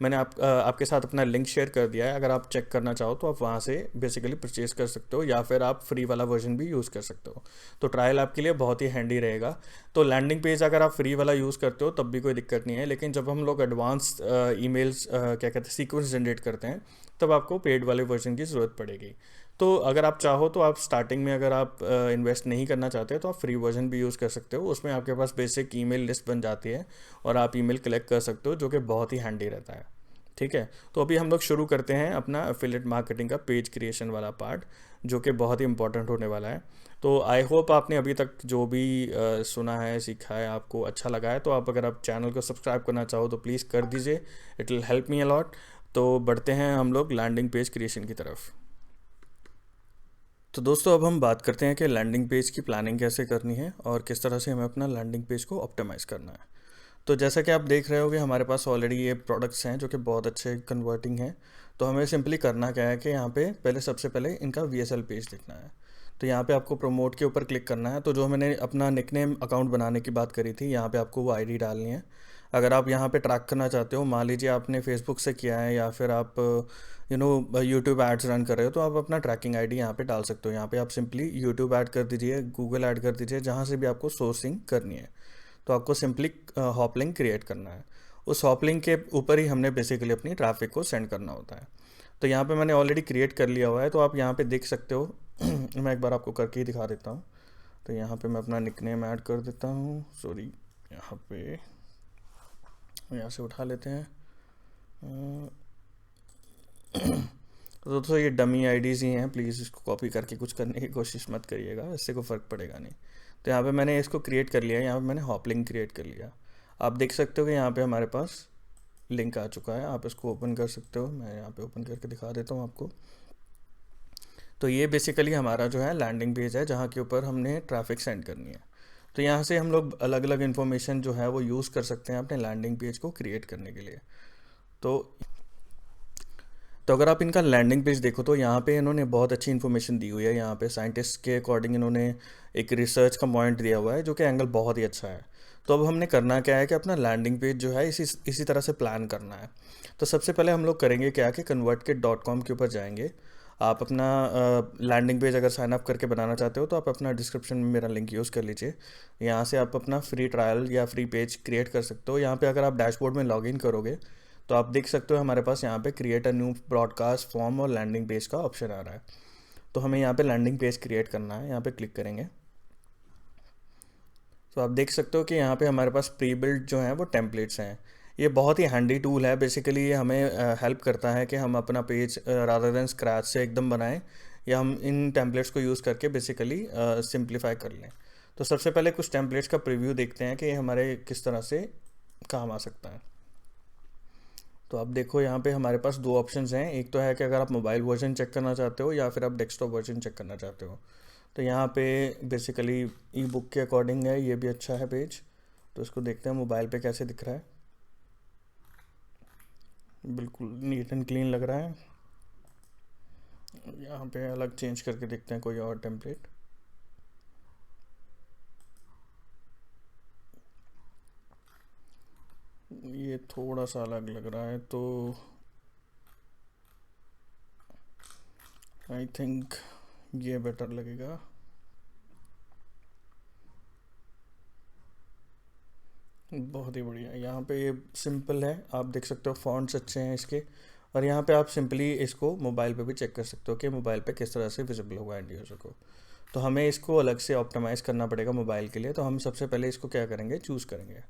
मैंने आपके साथ अपना लिंक शेयर कर दिया है, अगर आप चेक करना चाहो तो आप वहाँ से बेसिकली परचेज़ कर सकते हो या फिर आप फ्री वाला वर्जन भी यूज़ कर सकते हो। तो ट्रायल आपके लिए बहुत ही हैंडी रहेगा। तो लैंडिंग पेज अगर आप फ्री वाला यूज़ करते हो तब भी कोई दिक्कत नहीं है, लेकिन जब हम लोग एडवांस ईमेल्स क्या कहते हैं सीक्वेंस जनरेट करते हैं तब आपको पेड वाले वर्जन की ज़रूरत पड़ेगी। तो अगर आप चाहो तो आप स्टार्टिंग में अगर आप इन्वेस्ट नहीं करना चाहते तो आप फ्री वर्जन भी यूज़ कर सकते हो। उसमें आपके पास बेसिक ईमेल लिस्ट बन जाती है और आप ईमेल कलेक्ट कर सकते हो, जो कि बहुत ही हैंडी रहता है। ठीक है, तो अभी हम लोग शुरू करते हैं अपना एफिलिएट मार्केटिंग का पेज क्रिएशन वाला पार्ट, जो कि बहुत ही इंपॉर्टेंट होने वाला है। तो आई होप आपने अभी तक जो भी सुना है, सीखा है, आपको अच्छा लगा है। तो आप अगर आप चैनल को सब्सक्राइब करना चाहो तो प्लीज़ कर दीजिए, it will help me a lot. तो बढ़ते हैं हम लोग लैंडिंग पेज क्रिएशन की तरफ। तो दोस्तों अब हम बात करते हैं कि लैंडिंग पेज की प्लानिंग कैसे करनी है और किस तरह से हमें अपना लैंडिंग पेज को ऑप्टिमाइज़ करना है। तो जैसा कि आप देख रहे होगे, हमारे पास ऑलरेडी ये प्रोडक्ट्स हैं जो कि बहुत अच्छे कन्वर्टिंग हैं। तो हमें सिंपली करना क्या है कि यहाँ पे पहले सबसे पहले इनका VSL पेज देखना है। तो यहाँ पे आपको प्रमोट के ऊपर क्लिक करना है। तो जो मैंने अपना निकनेम अकाउंट बनाने की बात करी थी, यहाँ पे आपको वो ID डालनी है। अगर आप यहाँ पे ट्रैक करना चाहते हो, मान लीजिए आपने फेसबुक से किया है या फिर आप यूट्यूब एड्स रन कर रहे हो, तो आप अपना ट्रैकिंग ID यहाँ पे डाल सकते हो। यहाँ पे आप सिंपली यूट्यूब ऐड कर दीजिए, गूगल ऐड कर दीजिए, जहाँ से भी आपको सोर्सिंग करनी है। तो आपको सिंपली हॉप लिंक क्रिएट करना है। उस हॉप लिंक के ऊपर ही हमने बेसिकली अपनी ट्रैफिक को सेंड करना होता है। तो यहाँ पे मैंने ऑलरेडी क्रिएट कर लिया हुआ है, तो आप यहाँ पे देख सकते हो। मैं एक बार आपको करके ही दिखा देता हूँ। तो यहाँ पे मैं अपना निकनेम ऐड कर देता हूँ, सॉरी, यहाँ पे यहाँ से उठा लेते हैं। तो दोस्तों ये डमी IDs ही हैं, प्लीज़ इसको कॉपी करके कुछ करने की कोशिश मत करिएगा, इससे कोई फ़र्क पड़ेगा नहीं। तो यहाँ पे मैंने इसको क्रिएट कर लिया, यहाँ पे मैंने हॉप लिंक क्रिएट कर लिया। आप देख सकते हो कि यहाँ पे हमारे पास लिंक आ चुका है। आप इसको ओपन कर सकते हो, मैं यहाँ पे ओपन करके दिखा देता हूँ आपको। तो ये बेसिकली हमारा जो है लैंडिंग पेज है, जहाँ के ऊपर हमने ट्रैफिक सेंड करनी है। तो यहाँ से हम लोग अलग अलग इन्फॉर्मेशन जो है वो यूज़ कर सकते हैं अपने लैंडिंग पेज को क्रिएट करने के लिए। तो अगर आप इनका लैंडिंग पेज देखो तो यहाँ पे इन्होंने बहुत अच्छी इन्फॉर्मेशन दी हुई है। यहाँ पे साइंटिस्ट के अकॉर्डिंग इन्होंने एक रिसर्च का पॉइंट दिया हुआ है, जो कि एंगल बहुत ही अच्छा है। तो अब हमने करना क्या है कि अपना लैंडिंग पेज जो है इसी तरह से प्लान करना है। तो सबसे पहले हम लोग करेंगे क्या कि convertkit.com के ऊपर जाएंगे। आप अपना लैंडिंग पेज अगर साइन अप करके बनाना चाहते हो तो आप अपना डिस्क्रिप्शन में मेरा लिंक यूज़ कर लीजिए। यहाँ से आप अपना फ्री ट्रायल या फ्री पेज क्रिएट कर सकते हो। यहाँ पे अगर आप डैशबोर्ड में लॉगिन करोगे तो आप देख सकते हो हमारे पास यहाँ पे create a new broadcast form और लैंडिंग पेज का ऑप्शन आ रहा है। तो हमें यहाँ पे लैंडिंग पेज क्रिएट करना है, यहाँ पे क्लिक करेंगे। तो आप देख सकते हो कि यहाँ पे हमारे पास प्री बिल्ड जो हैं वो टेम्पलेट्स हैं। ये बहुत ही हैंडी टूल है। बेसिकली ये हमें हेल्प करता है कि हम अपना पेज रादर देन स्क्रैच से एकदम बनाएं, या हम इन टेम्पलेट्स को यूज़ करके बेसिकली सिंप्लीफाई कर लें। तो सबसे पहले कुछ टेम्पलेट्स का प्रीव्यू देखते हैं कि ये हमारे किस तरह से काम आ सकता है। तो आप देखो यहाँ पे हमारे पास दो ऑप्शंस हैं। एक तो है कि अगर आप मोबाइल वर्जन चेक करना चाहते हो या फिर आप डेस्कटॉप वर्जन चेक करना चाहते हो। तो यहाँ पे बेसिकली ई बुक के अकॉर्डिंग है, ये भी अच्छा है पेज। तो इसको देखते हैं मोबाइल पे कैसे दिख रहा है। बिल्कुल नीट एंड क्लीन लग रहा है। यहाँ पे अलग चेंज करके देखते हैं कोई और टेम्पलेट। ये थोड़ा सा अलग लग रहा है, तो आई थिंक ये बेटर लगेगा। बहुत ही बढ़िया। यहाँ पे ये सिंपल है, आप देख सकते हो फॉन्ट्स अच्छे हैं इसके। और यहाँ पे आप सिंपली इसको मोबाइल पे भी चेक कर सकते हो कि मोबाइल पे किस तरह से विजिबल होगा एंड यूज़र को। तो हमें इसको अलग से ऑप्टिमाइज़ करना पड़ेगा मोबाइल के लिए। तो हम सबसे पहले इसको क्या करेंगे, चूज़ करेंगे।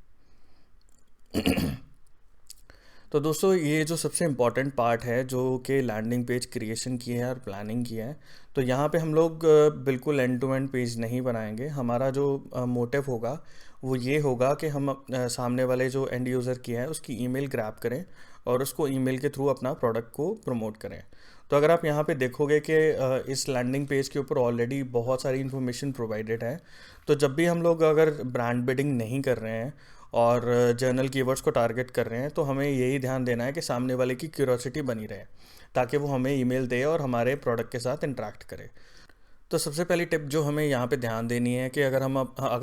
तो दोस्तों ये जो सबसे इम्पॉर्टेंट पार्ट है जो कि लैंडिंग पेज क्रिएशन की है और प्लानिंग की है, तो यहाँ पे हम लोग बिल्कुल एंड टू एंड पेज नहीं बनाएंगे। हमारा जो मोटिव होगा वो ये होगा कि हम सामने वाले जो एंड यूज़र की है उसकी ईमेल ग्रैब करें और उसको ईमेल के थ्रू अपना प्रोडक्ट को प्रमोट करें। तो अगर आप यहाँ पे देखोगे कि इस लैंडिंग पेज के ऊपर ऑलरेडी बहुत सारी इन्फॉर्मेशन प्रोवाइडेड है। तो जब भी हम लोग अगर ब्रांड बिल्डिंग नहीं कर रहे हैं और जर्नल कीवर्ड्स को टारगेट कर रहे हैं, तो हमें यही ध्यान देना है कि सामने वाले की क्यूरोसिटी बनी रहे, ताकि वो हमें ईमेल दे और हमारे प्रोडक्ट के साथ इंटरेक्ट करे। तो सबसे पहली टिप जो हमें यहाँ पे ध्यान देनी है कि अगर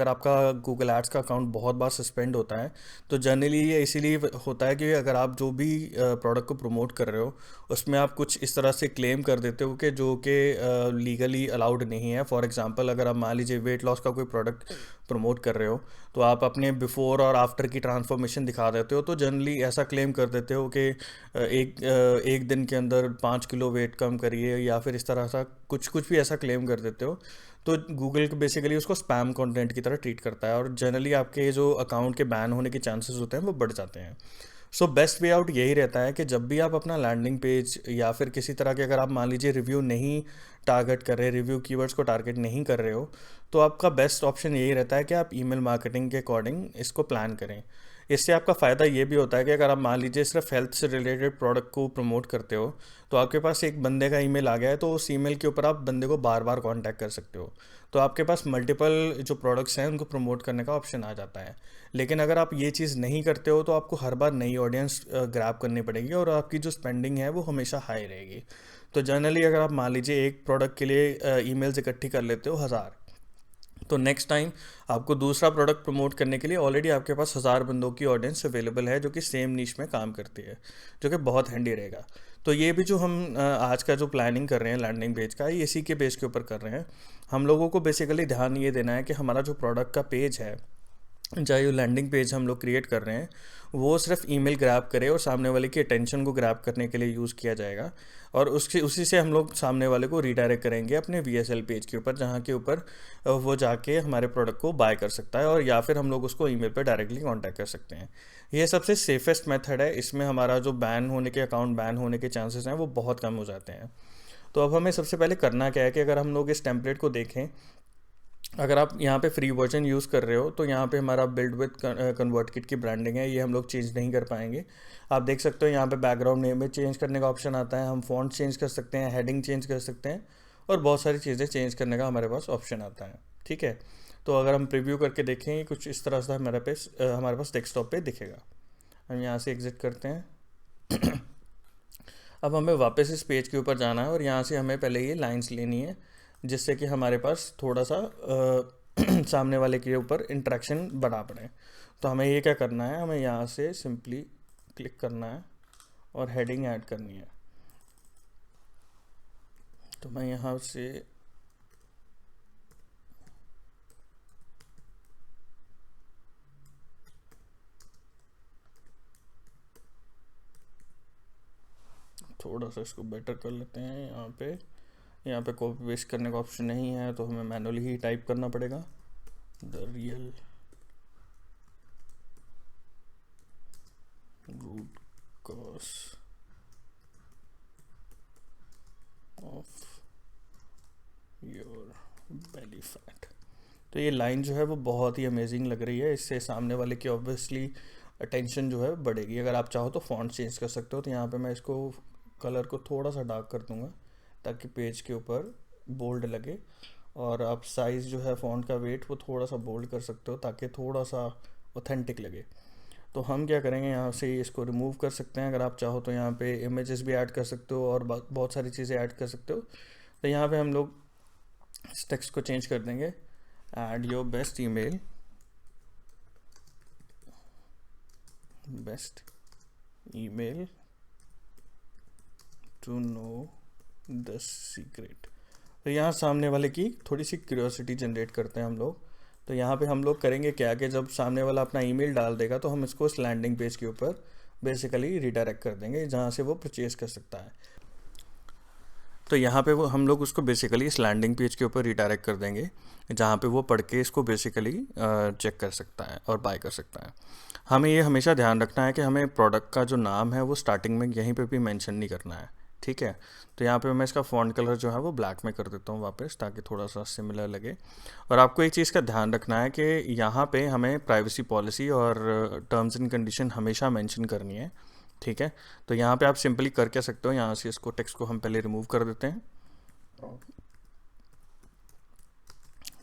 आपका गूगल एड्स का अकाउंट बहुत बार सस्पेंड होता है, तो जनरली ये इसीलिए होता है कि अगर आप जो भी प्रोडक्ट को प्रमोट कर रहे हो उसमें आप कुछ इस तरह से क्लेम कर देते हो कि जो कि लीगली अलाउड नहीं है। फॉर एग्जांपल, अगर आप मान लीजिए वेट लॉस का कोई प्रोडक्ट प्रमोट कर रहे हो, तो आप अपने बिफोर और आफ्टर की ट्रांसफॉर्मेशन दिखा देते हो। तो जनरली ऐसा क्लेम कर देते हो कि एक दिन के अंदर 5 किलो वेट कम करिए, या फिर इस तरह सा कुछ भी ऐसा क्लेम कर देते हो। तो गूगल बेसिकली उसको स्पैम कंटेंट की तरह ट्रीट करता है और जनरली आपके जो अकाउंट के बैन होने के चांसेस होते हैं वो बढ़ जाते हैं। सो बेस्ट वे आउट यही रहता है कि जब भी आप अपना लैंडिंग पेज या फिर किसी तरह के, अगर आप मान लीजिए रिव्यू नहीं टारगेट कर रहे, रिव्यू कीवर्ड्स को टारगेट नहीं कर रहे हो, तो आपका बेस्ट ऑप्शन यही रहता है कि आप ईमेल मार्केटिंग के अकॉर्डिंग इसको प्लान करें। इससे आपका फ़ायदा ये भी होता है कि अगर आप मान लीजिए सिर्फ हेल्थ से रिलेटेड प्रोडक्ट को प्रमोट करते हो, तो आपके पास एक बंदे का ईमेल आ गया है, तो उस ईमेल के ऊपर आप बंदे को बार बार कांटेक्ट कर सकते हो। तो आपके पास मल्टीपल जो प्रोडक्ट्स हैं उनको प्रमोट करने का ऑप्शन आ जाता है। लेकिन अगर आप ये चीज़ नहीं करते हो तो आपको हर बार नई ऑडियंस ग्रैब करनी पड़ेगी और आपकी जो स्पेंडिंग है वो हमेशा हाई रहेगी। तो जनरली अगर आप मान लीजिए एक प्रोडक्ट के लिए ईमेल्स इकट्ठी कर लेते हो 1000, तो नेक्स्ट टाइम आपको दूसरा प्रोडक्ट प्रमोट करने के लिए ऑलरेडी आपके पास 1000 बंदों की ऑडियंस अवेलेबल है जो कि सेम नीश में काम करती है, जो कि बहुत हैंडी रहेगा। तो ये भी जो हम आज का जो प्लानिंग कर रहे हैं लैंडिंग पेज का, ये इसी के बेस के ऊपर कर रहे हैं। हम लोगों को बेसिकली ध्यान ये देना है कि हमारा जो प्रोडक्ट का पेज है, चाहे जो लैंडिंग पेज हम लोग क्रिएट कर रहे हैं, वो सिर्फ ईमेल ग्रैब करे और सामने वाले की अटेंशन को ग्रैब करने के लिए यूज़ किया जाएगा। और उसकी उसी से हम लोग सामने वाले को रीडायरेक्ट करेंगे अपने VSL पेज के ऊपर, जहाँ के ऊपर वो जाके हमारे प्रोडक्ट को बाय कर सकता है, और या फिर हम लोग उसको ईमेल पर डायरेक्टली कांटेक्ट कर सकते हैं। ये सबसे सेफेस्ट मेथड है। इसमें हमारा जो बैन होने के, अकाउंट बैन होने के चांसेस हैं वो बहुत कम हो जाते हैं। तो अब हमें सबसे पहले करना क्या है कि अगर हम लोग इस टेम्पलेट को देखें, अगर आप यहाँ पे फ्री वर्जन यूज़ कर रहे हो तो यहाँ पे हमारा बिल्ड विद कन्वर्ट किट की ब्रांडिंग है, ये हम लोग चेंज नहीं कर पाएंगे। आप देख सकते हो यहाँ पे बैकग्राउंड नेम में चेंज करने का ऑप्शन आता है, हम फॉन्ट चेंज कर सकते हैं, हेडिंग चेंज कर सकते हैं, और बहुत सारी चीज़ें चेंज करने का हमारे पास ऑप्शन आता है। ठीक है, तो अगर हम प्रीव्यू करके देखें कुछ इस तरह से हमारे पास डेस्कटॉप पे दिखेगा। हम यहाँ से एग्जिट करते हैं। अब हमें वापस इस पेज के ऊपर जाना है और यहाँ से हमें पहले ये लाइंस लेनी है, जिससे कि हमारे पास थोड़ा सा सामने वाले के ऊपर इंटरेक्शन बढ़ा पड़े। तो हमें ये क्या करना है, हमें यहाँ से सिंपली क्लिक करना है और हेडिंग ऐड करनी है। तो मैं यहाँ से थोड़ा सा इसको बेटर कर लेते हैं। यहाँ पे कॉपी पेस्ट करने का ऑप्शन नहीं है, तो हमें मैनुअली ही टाइप करना पड़ेगा, the real root cause of your belly fat. तो ये लाइन जो है वो बहुत ही अमेजिंग लग रही है, इससे सामने वाले की ऑब्वियसली अटेंशन जो है बढ़ेगी। अगर आप चाहो तो फॉन्ट चेंज कर सकते हो। तो यहाँ पे मैं इसको कलर को थोड़ा सा डार्क कर दूंगा ताकि पेज के ऊपर बोल्ड लगे, और आप साइज़ जो है फ़ॉन्ट का वेट वो थोड़ा सा बोल्ड कर सकते हो ताकि थोड़ा सा ऑथेंटिक लगे। तो हम क्या करेंगे, यहाँ से इसको रिमूव कर सकते हैं। अगर आप चाहो तो यहाँ पे इमेजेस भी ऐड कर सकते हो और बहुत सारी चीज़ें ऐड कर सकते हो। तो यहाँ पे हम लोग इस टेक्स्ट को चेंज कर देंगे, add your best email, best email to know the secret. तो यहाँ सामने वाले की थोड़ी सी क्यूरियोसिटी जनरेट करते हैं हम लोग। तो यहाँ पे हम लोग करेंगे क्या कि जब सामने वाला अपना ईमेल डाल देगा तो हम इसको इस लैंडिंग पेज के ऊपर बेसिकली रिडायरेक्ट कर देंगे, जहाँ से वो परचेज कर सकता है। तो यहाँ पे वो हम लोग उसको बेसिकली इस लैंडिंग पेज के ऊपर रिडायरेक्ट कर देंगे, जहाँ पे वो पढ़ के इसको बेसिकली चेक कर सकता है और बाय कर सकता है। हमें ये हमेशा ध्यान रखना है कि हमें प्रोडक्ट का जो नाम है वो स्टार्टिंग में यहीं पे भी मेंशन नहीं करना है। ठीक है, तो यहाँ पे मैं इसका फ़ॉन्ट कलर जो है वो ब्लैक में कर देता हूँ वापस, ताकि थोड़ा सा सिमिलर लगे। और आपको एक चीज़ का ध्यान रखना है कि यहाँ पे हमें प्राइवेसी पॉलिसी और टर्म्स एंड कंडीशन हमेशा मेंशन करनी है। ठीक है, तो यहाँ पे आप सिंपली कर क्या सकते हो, यहाँ से इसको टेक्स्ट को हम पहले रिमूव कर देते हैं।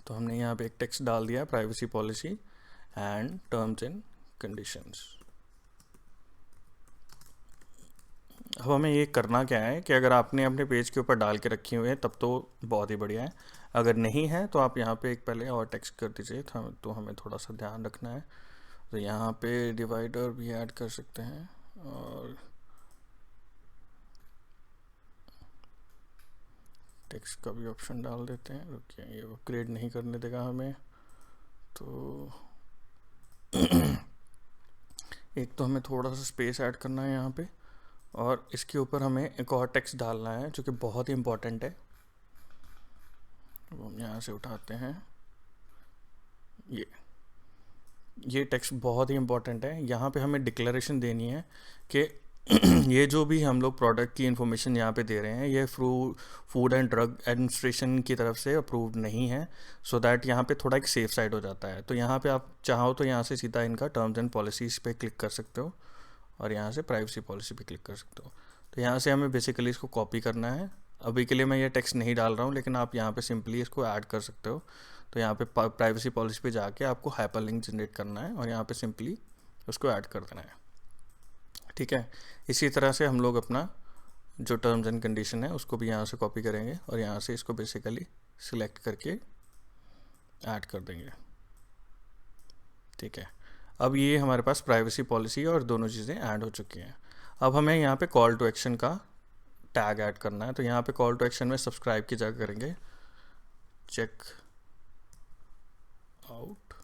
तो हमने यहाँ पे एक टेक्स्ट डाल दिया, privacy policy and terms and conditions. अब हमें ये करना क्या है कि अगर आपने अपने पेज के ऊपर डाल के रखी हुई है तब तो बहुत ही बढ़िया है, अगर नहीं है तो आप यहाँ पे एक पहले और टेक्स्ट कर दीजिए। तो हमें थोड़ा सा ध्यान रखना है। तो यहाँ पे डिवाइडर भी ऐड कर सकते हैं और टेक्स्ट का भी ऑप्शन डाल देते हैं। रुकिए, ये अपग्रेड नहीं करने देगा हमें। तो एक तो हमें थोड़ा सा स्पेस ऐड करना है यहाँ पे, और इसके ऊपर हमें एक और टेक्स्ट डालना है जो कि बहुत ही इम्पोर्टेंट है। वो हम यहाँ से उठाते हैं ये। ये टेक्स्ट बहुत ही इंपॉर्टेंट है। यहाँ पे हमें डिक्लेरेशन देनी है कि ये जो भी हम लोग प्रोडक्ट की इंफॉर्मेशन यहाँ पे दे रहे हैं ये फूड एंड ड्रग एडमिनिस्ट्रेशन की तरफ से अप्रूव्ड नहीं है, सो दैट यहाँ पे थोड़ा एक सेफ साइड हो जाता है। तो यहाँ पे आप चाहो तो यहाँ से सीधा इनका टर्म्स एंड पॉलिसीज़ पे क्लिक कर सकते हो और यहाँ से प्राइवेसी पॉलिसी पे क्लिक कर सकते हो। तो यहाँ से हमें बेसिकली इसको कॉपी करना है। अभी के लिए मैं ये टेक्स्ट नहीं डाल रहा हूँ, लेकिन आप यहाँ पे सिंपली इसको ऐड कर सकते हो। तो यहाँ पे प्राइवेसी पॉलिसी पे जाके आपको हाइपरलिंक जनरेट करना है और यहाँ पे सिंपली उसको ऐड कर देना है। ठीक है, इसी तरह से हम लोग अपना जो टर्म्स एंड कंडीशन है उसको भी यहाँ से कॉपी करेंगे और यहाँ से इसको बेसिकली सिलेक्ट करके ऐड कर देंगे। ठीक है, अब ये हमारे पास प्राइवेसी पॉलिसी और दोनों चीज़ें ऐड हो चुकी हैं। अब हमें यहाँ पे कॉल टू एक्शन का टैग ऐड करना है। तो यहाँ पे कॉल टू एक्शन में सब्सक्राइब की जगह करेंगे चेक आउट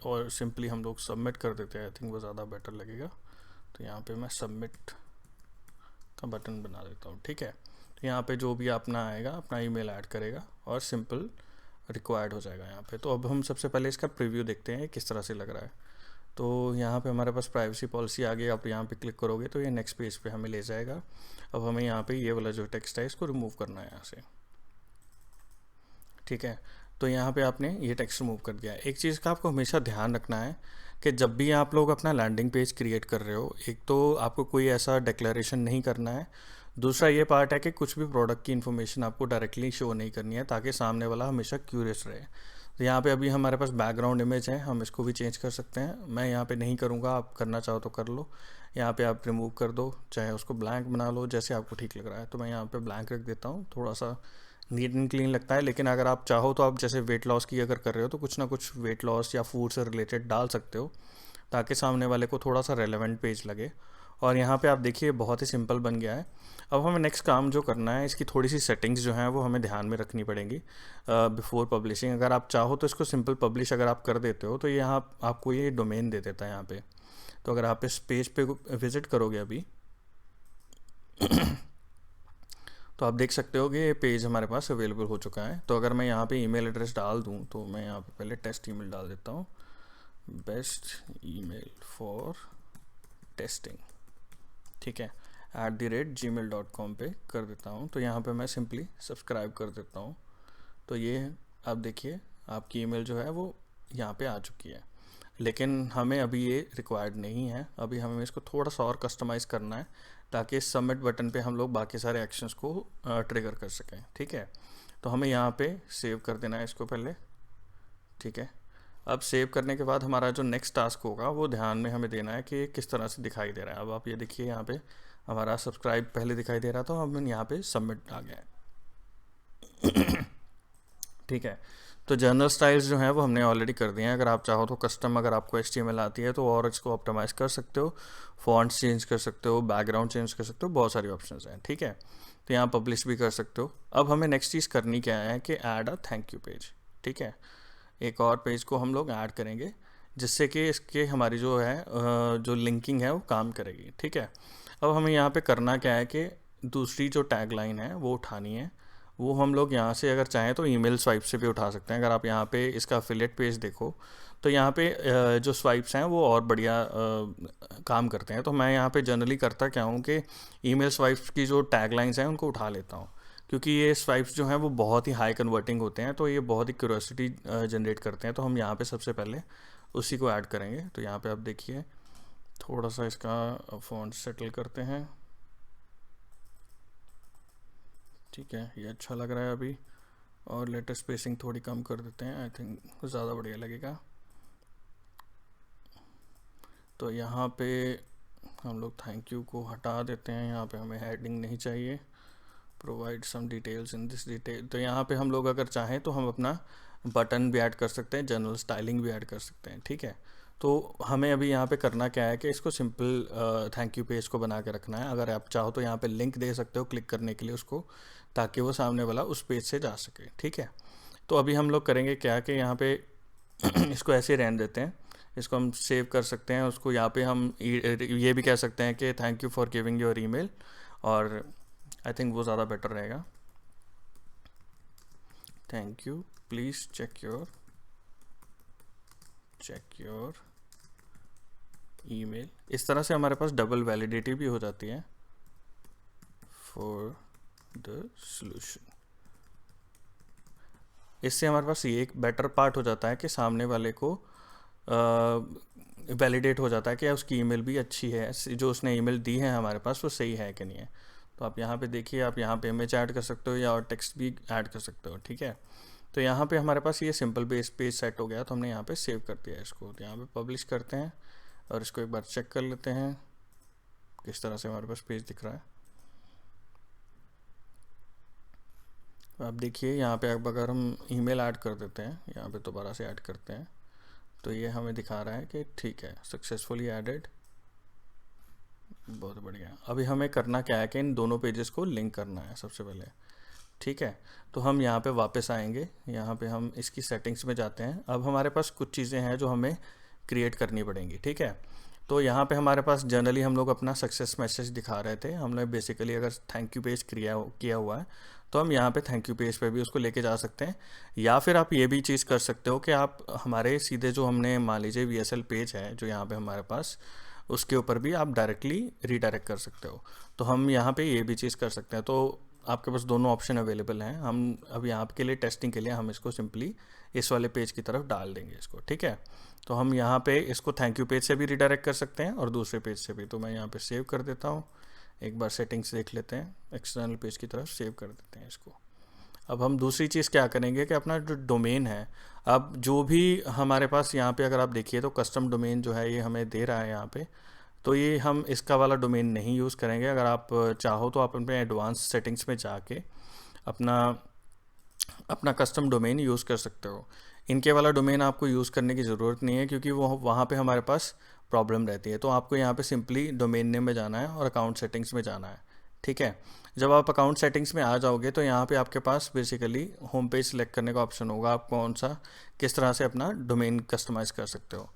और सिंपली हम लोग सबमिट कर देते हैं। आई थिंक वो ज़्यादा बेटर लगेगा। तो यहाँ पे मैं सबमिट का बटन बना देता हूँ। ठीक है, तो यहाँ पे जो भी अपना आएगा अपना ईमेल ऐड करेगा और सिंपल रिक्वायर्ड हो जाएगा यहाँ पे। तो अब हम सबसे पहले इसका प्रीव्यू देखते हैं किस तरह से लग रहा है। तो यहाँ पे हमारे पास प्राइवेसी पॉलिसी आ गई। आप यहाँ पे क्लिक करोगे तो ये नेक्स्ट पेज पे हमें ले जाएगा। अब हमें यहाँ पे ये वाला जो टेक्स्ट है इसको रिमूव करना है यहाँ से। ठीक है, तो यहाँ पे आपने ये टेक्स्ट रिमूव कर दिया है। एक चीज़ का आपको हमेशा ध्यान रखना है कि जब भी आप लोग अपना लैंडिंग पेज क्रिएट कर रहे हो, एक तो आपको कोई ऐसा डिक्लेरेशन नहीं करना है। दूसरा ये पार्ट है कि कुछ भी प्रोडक्ट की इन्फॉर्मेशन आपको डायरेक्टली शो नहीं करनी है ताकि सामने वाला हमेशा क्यूरियस रहे। तो यहाँ पे अभी हमारे पास बैकग्राउंड इमेज है, हम इसको भी चेंज कर सकते हैं। मैं यहाँ पे नहीं करूँगा, आप करना चाहो तो कर लो। यहाँ पे आप रिमूव कर दो, चाहे उसको ब्लैंक बना लो, जैसे आपको ठीक लग रहा है। तो मैं यहाँ पे ब्लैंक रख देता हूँ, थोड़ा सा नीट एंड क्लीन लगता है। लेकिन अगर आप चाहो तो आप जैसे वेट लॉस की अगर कर रहे हो तो कुछ ना कुछ वेट लॉस या फूड से रिलेटेड डाल सकते हो ताकि सामने वाले को थोड़ा सा रेलेवेंट पेज लगे। और यहाँ पे आप देखिए बहुत ही सिंपल बन गया है। अब हमें नेक्स्ट काम जो करना है, इसकी थोड़ी सी सेटिंग्स जो हैं वो हमें ध्यान में रखनी पड़ेंगी बिफोर पब्लिशिंग। अगर आप चाहो तो इसको सिंपल पब्लिश अगर आप कर देते हो तो यहाँ आपको ये डोमेन दे देता है यहाँ पे। तो अगर आप इस पेज पे विजिट करोगे अभी तो आप देख सकते हो कि ये पेज हमारे पास अवेलेबल हो चुका है। तो अगर मैं यहाँ पे ईमेल एड्रेस डाल दूँ तो मैं यहाँ पे पहले टेस्ट ईमेल डाल देता हूँ, बेस्ट ईमेल फॉर टेस्टिंग। ठीक है, @gmail.com पे कर देता हूँ। तो यहाँ पे मैं सिंपली सब्सक्राइब कर देता हूँ। तो ये आप देखिए आपकी ईमेल जो है वो यहाँ पे आ चुकी है। लेकिन हमें अभी ये रिक्वायर्ड नहीं है, अभी हमें इसको थोड़ा सा और कस्टमाइज़ करना है ताकि इस सबमिट बटन पे हम लोग बाकी सारे एक्शंस को ट्रिगर कर सकें। ठीक है, तो हमें यहाँ पे सेव कर देना है इसको पहले। ठीक है, अब सेव करने के बाद हमारा जो नेक्स्ट टास्क होगा वो ध्यान में हमें देना है कि किस तरह से दिखाई दे रहा है। अब आप ये देखिए यहाँ पे हमारा सब्सक्राइब पहले दिखाई दे रहा था, अब यहाँ पे सबमिट आ गया है। ठीक है, तो जर्नल स्टाइल्स जो हैं वो हमने ऑलरेडी कर दिए हैं। अगर आप चाहो तो कस्टम, अगर आपको HTML आती है तो और इसको ऑप्टिमाइज़ कर सकते हो, फॉन्ट्स चेंज कर सकते हो, बैकग्राउंड चेंज कर सकते हो, बहुत सारी ऑप्शंस हैं। ठीक है, तो यहाँ पब्लिश भी कर सकते हो। अब हमें नेक्स्ट चीज़ करनी क्या है कि add a thank you page. ठीक है, एक और पेज को हम लोग ऐड करेंगे जिससे कि इसके हमारी जो है जो लिंकिंग है वो काम करेगी। ठीक है, अब हमें यहाँ पे करना क्या है कि दूसरी जो टैगलाइन है वो उठानी है। वो हम लोग यहाँ से अगर चाहें तो ईमेल स्वाइप से भी उठा सकते हैं। अगर आप यहाँ पे इसका अफिलिएट पेज देखो तो यहाँ पे जो स्वाइप्स हैं वो और बढ़िया काम करते हैं। तो मैं यहाँ पे जनरली करता क्या हूँ कि ईमेल स्वाइप्स की जो टैगलाइंस हैं उनको उठा लेता हूँ, क्योंकि ये स्वाइप्स जो हैं वो बहुत ही हाई कन्वर्टिंग होते हैं, तो ये बहुत ही क्यूरियोसिटी जनरेट करते हैं। तो हम यहाँ पे सबसे पहले उसी को ऐड करेंगे। तो यहाँ पे आप देखिए थोड़ा सा इसका फॉन्ट सेटल करते हैं। ठीक है, ये अच्छा लग रहा है अभी, और लेटर स्पेसिंग थोड़ी कम कर देते हैं, आई थिंक ज़्यादा बढ़िया लगेगा। तो यहाँ पे हम लोग थैंक यू को हटा देते हैं, यहाँ पे हमें हेडिंग नहीं चाहिए। Provide some details in this detail, तो यहाँ पे हम लोग अगर चाहें तो हम अपना बटन भी ऐड कर सकते हैं, जनरल स्टाइलिंग भी ऐड कर सकते हैं। ठीक है, तो हमें अभी यहाँ पे करना क्या है कि इसको सिंपल थैंक यू पेज को बना के रखना है। अगर आप चाहो तो यहाँ पे लिंक दे सकते हो क्लिक करने के लिए उसको, ताकि वो सामने वाला उस पेज से जा सके। ठीक है, तो अभी हम लोग करेंगे क्या कि यहाँ पे इसको ऐसे ही रहने देते हैं, इसको हम सेव कर सकते हैं। उसको यहाँ पे हम ये भी कह सकते हैं कि thank you for giving your email, और आई थिंक वो ज़्यादा बेटर रहेगा। Thank you, please check your email. इस तरह से हमारे पास डबल वैलिडिटी भी हो जाती है फॉर द सॉल्यूशन। इससे हमारे पास ये एक बेटर पार्ट हो जाता है कि सामने वाले को वैलिडेट हो जाता है कि उसकी ईमेल भी अच्छी है, जो उसने ईमेल दी है हमारे पास वो सही है कि नहीं है। तो आप यहाँ पे देखिए, आप यहाँ पे इमेज ऐड कर सकते हो या और टेक्स्ट भी ऐड कर सकते हो, ठीक है। तो यहाँ पे हमारे पास ये सिंपल बेस पेज सेट हो गया, तो हमने यहाँ पे सेव कर दिया इसको। तो यहाँ पे पब्लिश करते हैं और इसको एक बार चेक कर लेते हैं किस तरह से हमारे पास पेज दिख रहा है। आप देखिए यहाँ पे अब अगर हम ईमेल ऐड कर देते हैं, यहाँ पे दोबारा से ऐड करते हैं, तो ये हमें दिखा रहा है कि ठीक है, सक्सेसफुली एडेड। बहुत बढ़िया। अभी हमें करना क्या है कि इन दोनों पेजेस को लिंक करना है सबसे पहले, ठीक है। तो हम यहाँ पे वापस आएंगे, यहाँ पे हम इसकी सेटिंग्स में जाते हैं। अब हमारे पास कुछ चीज़ें हैं जो हमें क्रिएट करनी पड़ेंगी, ठीक है। तो यहाँ पे हमारे पास जनरली हम लोग अपना सक्सेस मैसेज दिखा रहे थे। हमने बेसिकली अगर थैंक यू पेज किया हुआ है तो हम यहाँ पे थैंक यू पेज पे भी उसको लेके जा सकते हैं, या फिर आप ये भी चीज़ कर सकते हो कि आप हमारे सीधे जो हमने मान लीजिए VSL पेज है जो यहाँ पे हमारे पास, उसके ऊपर भी आप डायरेक्टली रीडायरेक्ट कर सकते हो। तो हम यहाँ पे ये भी चीज़ कर सकते हैं। तो आपके पास दोनों ऑप्शन अवेलेबल हैं। हम अब यहाँ के लिए टेस्टिंग के लिए हम इसको सिंपली इस वाले पेज की तरफ डाल देंगे इसको, ठीक है। तो हम यहाँ पे इसको थैंक यू पेज से भी रीडायरेक्ट कर सकते हैं और दूसरे पेज से भी। तो मैं यहाँ पे सेव कर देता हूँ, एक बार सेटिंग्स देख लेते हैं, एक्सटर्नल पेज की तरफ सेव कर देते हैं इसको। अब हम दूसरी चीज़ क्या करेंगे कि अपना जो डोमेन है, अब जो भी हमारे पास यहाँ पे अगर आप देखिए तो कस्टम डोमेन जो है ये हमें दे रहा है यहाँ पे, तो ये हम इसका वाला डोमेन नहीं यूज़ करेंगे। अगर आप चाहो तो आप अपने एडवांस सेटिंग्स में जाके अपना अपना कस्टम डोमेन यूज़ कर सकते हो। इनके वाला डोमेन आपको यूज़ करने की ज़रूरत नहीं है क्योंकि वो वहाँ पे हमारे पास प्रॉब्लम रहती है। तो आपको यहाँ पे सिंपली डोमेन नेम में जाना है और अकाउंट सेटिंग्स में जाना है, ठीक है। जब आप अकाउंट सेटिंग्स में आ जाओगे तो यहाँ पे आपके पास बेसिकली होम पेज सेलेक्ट करने का ऑप्शन होगा। आप कौन सा किस तरह से अपना डोमेन कस्टमाइज़ कर सकते हो।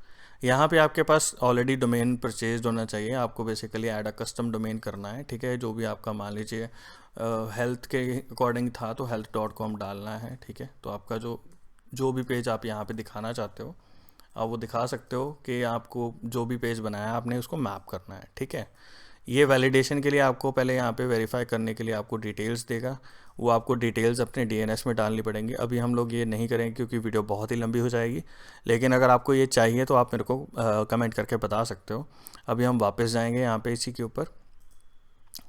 यहाँ पे आपके पास ऑलरेडी डोमेन परचेज होना चाहिए। आपको basically add a custom domain करना है, ठीक है। जो भी आपका मान लीजिए हेल्थ के अकॉर्डिंग था तो health.com डालना है, ठीक है। तो आपका जो भी पेज आप यहाँ पे दिखाना चाहते हो आप वो दिखा सकते हो कि आपको जो भी पेज बनाया आपने उसको मैप करना है, ठीक है। ये वैलिडेशन के लिए आपको पहले यहाँ पे वेरीफाई करने के लिए आपको डिटेल्स देगा, वो आपको डिटेल्स अपने DNS में डालनी पड़ेंगी। अभी हम लोग ये नहीं करेंगे क्योंकि वीडियो बहुत ही लंबी हो जाएगी, लेकिन अगर आपको ये चाहिए तो आप मेरे को कमेंट करके बता सकते हो। अभी हम वापस जाएंगे यहाँ पे इसी के ऊपर,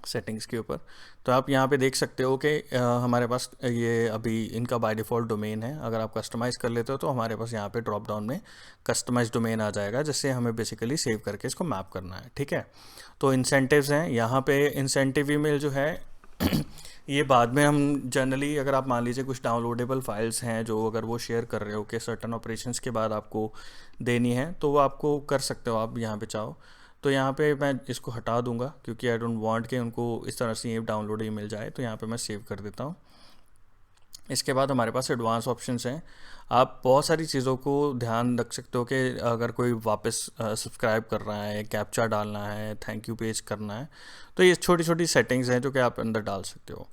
सेटिंग्स के ऊपर। तो आप यहाँ पे देख सकते हो कि हमारे पास ये अभी इनका बाय डिफ़ॉल्ट डोमेन है। अगर आप कस्टमाइज़ कर लेते हो तो हमारे पास यहाँ पे ड्रॉप डाउन में कस्टमाइज डोमेन आ जाएगा, जिससे हमें बेसिकली सेव करके इसको मैप करना है, ठीक है। तो इंसेंटिव्स हैं यहाँ पे। इंसेंटिव ईमेल जो है ये बाद में हम जनरली, अगर आप मान लीजिए कुछ डाउनलोडेबल फाइल्स हैं जो अगर वो शेयर कर रहे हो कि सर्टन ऑपरेशंस के बाद आपको देनी है तो वो आपको कर सकते हो आप यहाँ पे चाहो। तो यहाँ पे मैं इसको हटा दूंगा क्योंकि आई डोंट वांट कि उनको इस तरह से ये डाउनलोड ही मिल जाए। तो यहाँ पे मैं सेव कर देता हूँ। इसके बाद हमारे पास एडवांस ऑप्शंस हैं। आप बहुत सारी चीज़ों को ध्यान रख सकते हो कि अगर कोई वापस सब्सक्राइब कर रहा है, कैप्चा डालना है, थैंक यू पेज करना है, तो ये छोटी छोटी सेटिंग्स हैं जो कि आप अंदर डाल सकते हो।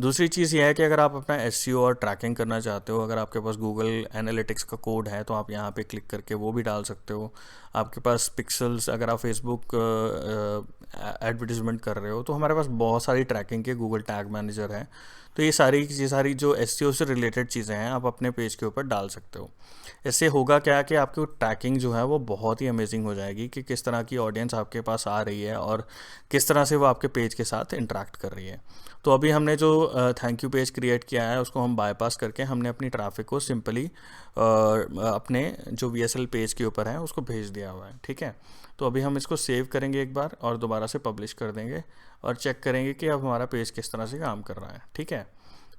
दूसरी चीज़ ये है कि अगर आप अपना SEO और ट्रैकिंग करना चाहते हो, अगर आपके पास गूगल एनालिटिक्स का कोड है तो आप यहाँ पे क्लिक करके वो भी डाल सकते हो। आपके पास पिक्सल्स, अगर आप फेसबुक एडवर्टीजमेंट कर रहे हो तो हमारे पास बहुत सारी ट्रैकिंग के गूगल टैग मैनेजर है। तो ये सारी जो SEO से रिलेटेड चीज़ें हैं आप अपने पेज के ऊपर डाल सकते हो। इससे होगा क्या कि आपकी ट्रैकिंग जो है वो बहुत ही अमेजिंग हो जाएगी कि किस तरह की ऑडियंस आपके पास आ रही है और किस तरह से वो आपके पेज के साथ इंटरेक्ट कर रही है। तो अभी हमने जो थैंक यू पेज क्रिएट किया है उसको हम बाईपास करके हमने अपनी ट्रैफिक को सिंपली अपने जो VSL पेज के ऊपर है उसको भेज दिया हुआ है, ठीक है। तो अभी हम इसको सेव करेंगे एक बार और दोबारा से पब्लिश कर देंगे और चेक करेंगे कि अब हमारा पेज किस तरह से काम कर रहा है, ठीक है।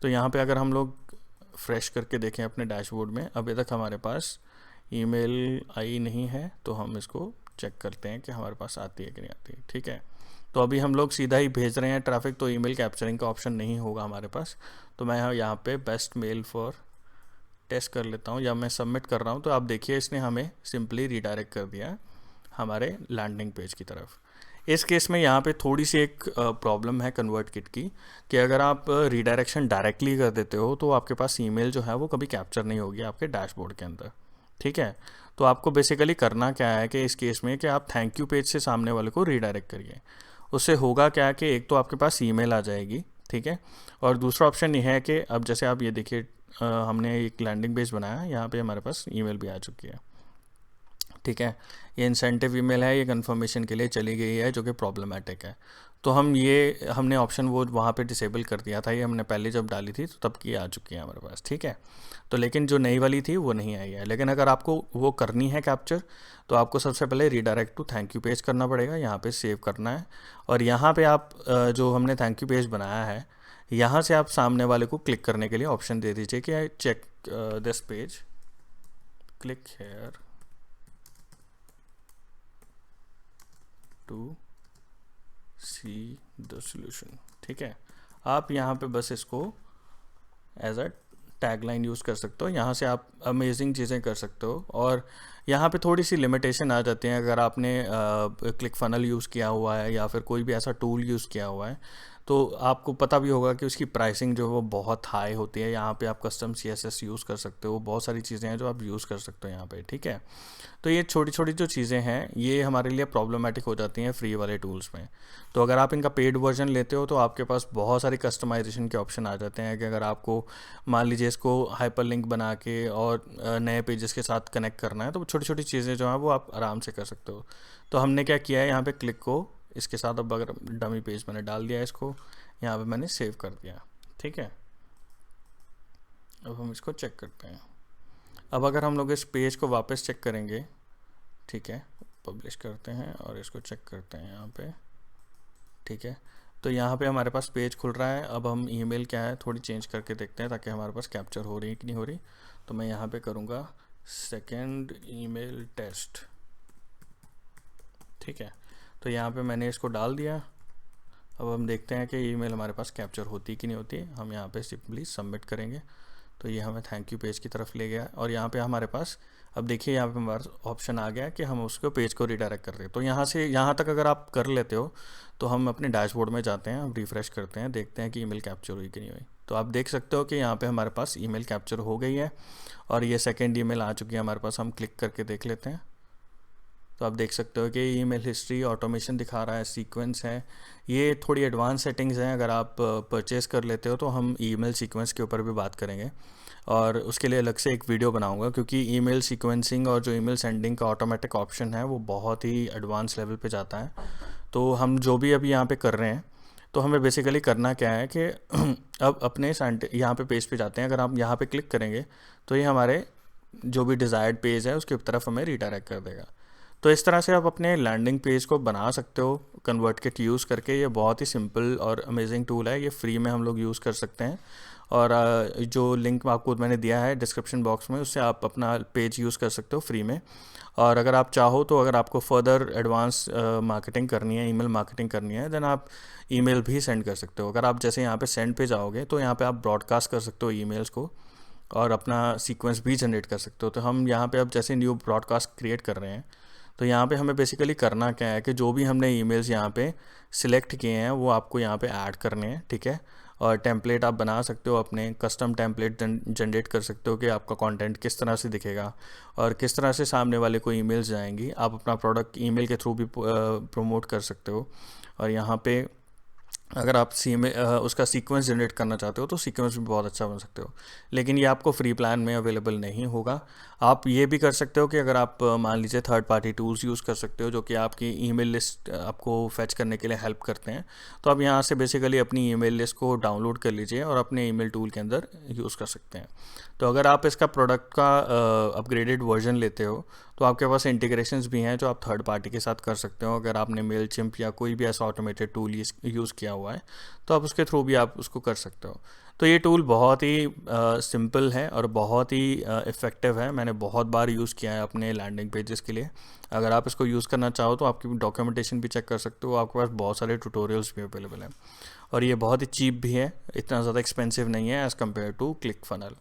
तो यहाँ पे अगर हम लोग फ्रेश करके देखें अपने डैशबोर्ड में, अभी तक हमारे पास ईमेल आई नहीं है, तो हम इसको चेक करते हैं कि हमारे पास आती है कि नहीं आती है, ठीक है। तो अभी हम लोग सीधा ही भेज रहे हैं ट्रैफिक, तो ईमेल कैप्चरिंग का ऑप्शन नहीं होगा हमारे पास। तो मैं यहाँ पे बेस्ट मेल फॉर टेस्ट कर लेता हूँ या मैं सबमिट कर रहा हूँ। तो आप देखिए इसने हमें सिंपली रीडायरेक्ट कर दिया हमारे लैंडिंग पेज की तरफ। इस केस में यहाँ पे थोड़ी सी एक प्रॉब्लम है कन्वर्ट किट की, कि अगर आप रीडायरेक्शन डायरेक्टली कर देते हो तो आपके पास ईमेल जो है वो कभी कैप्चर नहीं होगी आपके डैशबोर्ड के अंदर। ठीक है, तो आपको बेसिकली करना क्या है कि इस केस में कि आप थैंक यू पेज से सामने वाले को रीडायरेक्ट करिए। उससे होगा क्या कि एक तो आपके पास ईमेल आ जाएगी, ठीक है, और दूसरा ऑप्शन ये है कि अब जैसे आप ये देखिए हमने एक लैंडिंग पेज बनाया, यहाँ पे हमारे पास ईमेल भी आ चुकी है। ठीक है, ये इंसेंटिव ईमेल है, ये कंफर्मेशन के लिए चली गई है जो कि प्रॉब्लमेटिक है। तो हमने ऑप्शन वो वहाँ पे डिसेबल कर दिया था, ये हमने पहले जब डाली थी तो तब की आ चुकी है हमारे पास। ठीक है, तो लेकिन जो नई वाली थी वो नहीं आई है। लेकिन अगर आपको वो करनी है कैप्चर, तो आपको सबसे पहले redirect to thank you page करना पड़ेगा, यहाँ पे सेव करना है, और यहाँ पे आप जो हमने थैंक यू पेज बनाया है, यहाँ से आप सामने वाले को क्लिक करने के लिए ऑप्शन दे दीजिए कि I check this page, click here to see the solution. ठीक है, आप यहाँ पे बस इसको एज अ टैगलाइन यूज़ कर सकते हो, यहाँ से आप अमेजिंग चीज़ें कर सकते हो। और यहाँ पे थोड़ी सी लिमिटेशन आ जाती है, अगर आपने क्लिक फनल यूज़ किया हुआ है या फिर कोई भी ऐसा टूल यूज़ किया हुआ है, तो आपको पता भी होगा कि उसकी प्राइसिंग जो है वो बहुत हाई होती है। यहाँ पे आप कस्टम CSS यूज़ कर सकते हो, बहुत सारी चीज़ें हैं जो आप यूज़ कर सकते हो यहाँ पे। ठीक है, तो ये छोटी छोटी जो चीज़ें हैं ये हमारे लिए प्रॉब्लमेटिक हो जाती हैं फ्री वाले टूल्स में। तो अगर आप इनका पेड वर्जन लेते हो तो आपके पास बहुत सारी कस्टमाइजेशन के ऑप्शन आ जाते हैं, कि अगर आपको मान लीजिए इसको हाइपरलिंक बना के और नए पेजेस के साथ कनेक्ट करना है, तो छोटी छोटी चीज़ें जो हैं वो आप आराम से कर सकते हो। तो हमने क्या किया है, यहाँ पे क्लिक को इसके साथ, अब अगर डमी पेज मैंने डाल दिया इसको, यहाँ पे मैंने सेव कर दिया। ठीक है, अब हम इसको चेक करते हैं। अब अगर हम लोग इस पेज को वापस चेक करेंगे, ठीक है, पब्लिश करते हैं और इसको चेक करते हैं यहाँ पे। ठीक है, तो यहाँ पे हमारे पास पेज खुल रहा है। अब हम ईमेल क्या है थोड़ी चेंज करके देखते हैं ताकि हमारे पास कैप्चर हो रही है कि नहीं हो रही। तो मैं यहाँ पे करूँगा सेकेंड ईमेल टेस्ट। ठीक है, तो यहाँ पे मैंने इसको डाल दिया। अब हम देखते हैं कि ईमेल हमारे पास कैप्चर होती कि नहीं होती। हम यहाँ पे सिंपली सबमिट करेंगे, तो ये हमें थैंक यू पेज की तरफ ले गया। और यहाँ पे हमारे पास अब देखिए यहाँ पे हमारा ऑप्शन आ गया कि हम उसको पेज को रीडायरेक्ट कर रहे हैं। तो यहाँ से यहाँ तक अगर आप कर लेते हो तो हम अपने डैशबोर्ड में जाते हैं, हम रिफ़्रेश करते हैं, देखते हैं कि ईमेल कैप्चर हुई कि नहीं हुई। तो आप देख सकते हो कि यहाँ पे हमारे पास ईमेल कैप्चर हो गई है और ये सेकेंड ईमेल आ चुकी है हमारे पास। हम क्लिक करके देख लेते हैं, तो आप देख सकते हो कि ईमेल हिस्ट्री ऑटोमेशन दिखा रहा है, सीक्वेंस है। ये थोड़ी एडवांस सेटिंग्स हैं, अगर आप परचेज़ कर लेते हो तो हम ईमेल सीक्वेंस के ऊपर भी बात करेंगे और उसके लिए अलग से एक वीडियो बनाऊंगा, क्योंकि ईमेल सीक्वेंसिंग और जो ईमेल सेंडिंग का ऑटोमेटिक ऑप्शन है वो बहुत ही एडवांस लेवल पे जाता है। तो हम जो भी अभी यहाँ पे कर रहे हैं, तो हमें बेसिकली करना क्या है कि अब अपने यहाँ पे पेज पे जाते हैं। अगर आप यहाँ पे क्लिक करेंगे तो ये हमारे जो भी डिज़ायर्ड पेज है उसकी तरफ हमें रिडायरेक्ट कर देगा। तो इस तरह से आप अपने लैंडिंग पेज को बना सकते हो कन्वर्ट किट यूज़ करके। ये बहुत ही सिंपल और अमेजिंग टूल है, ये फ्री में हम लोग यूज़ कर सकते हैं। और जो लिंक आपको मैंने दिया है डिस्क्रिप्शन बॉक्स में, उससे आप अपना पेज यूज़ कर सकते हो फ्री में। और अगर आप चाहो तो अगर आपको फर्दर एडवांस मार्केटिंग करनी है, ईमेल मार्केटिंग करनी है, देन आप ईमेल भी सेंड कर सकते हो। अगर आप जैसे यहाँ पे सेंड पे जाओगे तो यहाँ पे आप ब्रॉडकास्ट कर सकते हो ईमेल्स को और अपना सीक्वेंस भी जनरेट कर सकते हो। तो हम यहाँ पे अब जैसे न्यू ब्रॉडकास्ट क्रिएट कर रहे हैं, तो यहाँ पे हमें बेसिकली करना क्या है कि जो भी हमने ईमेल्स यहाँ पे सिलेक्ट किए हैं वो आपको यहाँ पे ऐड करने हैं। ठीक है, और टेम्पलेट आप बना सकते हो, अपने कस्टम टेम्पलेट जनरेट कर सकते हो कि आपका कंटेंट किस तरह से दिखेगा और किस तरह से सामने वाले को ईमेल्स जाएंगी। आप अपना प्रोडक्ट ईमेल के थ्रू भी प्रमोट कर सकते हो। और यहाँ पे अगर आप उसका सीक्वेंस जनरेट करना चाहते हो तो सीक्वेंस भी बहुत अच्छा बन सकते हो, लेकिन ये आपको फ्री प्लान में अवेलेबल नहीं होगा। आप ये भी कर सकते हो कि अगर आप मान लीजिए थर्ड पार्टी टूल्स यूज़ कर सकते हो जो कि आपकी ईमेल लिस्ट आपको फेच करने के लिए हेल्प करते हैं। तो आप यहाँ से बेसिकली अपनी ईमेल लिस्ट को डाउनलोड कर लीजिए और अपने ईमेल टूल के अंदर यूज़ कर सकते हैं। तो अगर आप इसका प्रोडक्ट का अपग्रेडेड वर्जन लेते हो तो आपके पास इंटीग्रेशंस भी हैं जो आप थर्ड पार्टी के साथ कर सकते हो। अगर आपने मेलचिम्प या कोई भी ऐसा ऑटोमेटेड टूल यूज़ किया हुआ है तो आप उसके थ्रू भी आप उसको कर सकते हो। तो ये टूल बहुत ही सिंपल है और बहुत ही इफ़ेक्टिव है। मैंने बहुत बार यूज़ किया है अपने लैंडिंग पेजेस के लिए। अगर आप इसको यूज़ करना चाहो तो आपकी डॉक्यूमेंटेशन भी चेक कर सकते हो, आपके पास बहुत सारे ट्यूटोरियल्स भी अवेलेबल हैं और ये बहुत ही चीप भी है, इतना ज़्यादा एक्सपेंसिव नहीं है as compare to click funnel.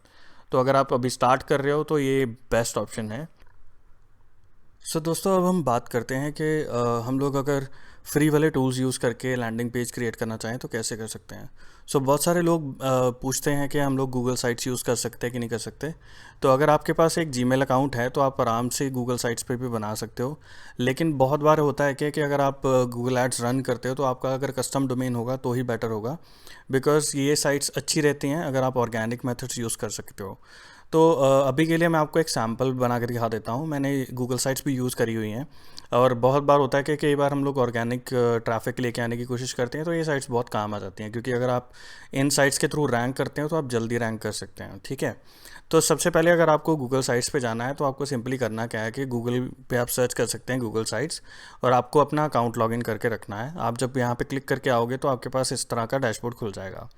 तो अगर आप अभी स्टार्ट कर रहे हो तो ये बेस्ट ऑप्शन है। दोस्तों अब हम बात करते हैं कि हम लोग अगर फ्री वाले टूल्स यूज़ करके लैंडिंग पेज क्रिएट करना चाहें तो कैसे कर सकते हैं। सो बहुत सारे लोग पूछते हैं कि हम लोग गूगल साइट्स यूज़ कर सकते हैं कि नहीं कर सकते। तो अगर आपके पास एक जीमेल अकाउंट है तो आप आराम से गूगल साइट्स पे भी बना सकते हो। लेकिन बहुत बार होता है कि अगर आप गूगल एड्स रन करते हो तो आपका अगर कस्टम डोमेन होगा तो ही बेटर होगा, बिकॉज़ ये साइट्स अच्छी रहती हैं अगर आप ऑर्गेनिक मेथड्स यूज़ कर सकते हो। तो अभी के लिए मैं आपको एक सैम्पल बना कर दिखा देता हूँ। मैंने गूगल साइट्स भी यूज़ करी हुई हैं और बहुत बार होता है कि कई बार हम लोग ऑर्गेनिक ट्रैफिक लेके आने की कोशिश करते हैं तो ये साइट्स बहुत काम आ जाती हैं, क्योंकि अगर आप इन साइट्स के थ्रू रैंक करते हैं तो आप जल्दी रैंक कर सकते हैं। ठीक है, तो सबसे पहले अगर आपको गूगल साइट्स पे जाना है तो आपको सिंपली करना क्या है कि गूगल पे आप सर्च कर सकते हैं गूगल साइट्स, और आपको अपना अकाउंट लॉगिन करके रखना है। आप जब यहाँ पे क्लिक करके आओगे तो आपके पास इस तरह का डैशबोर्ड खुल जाएगा।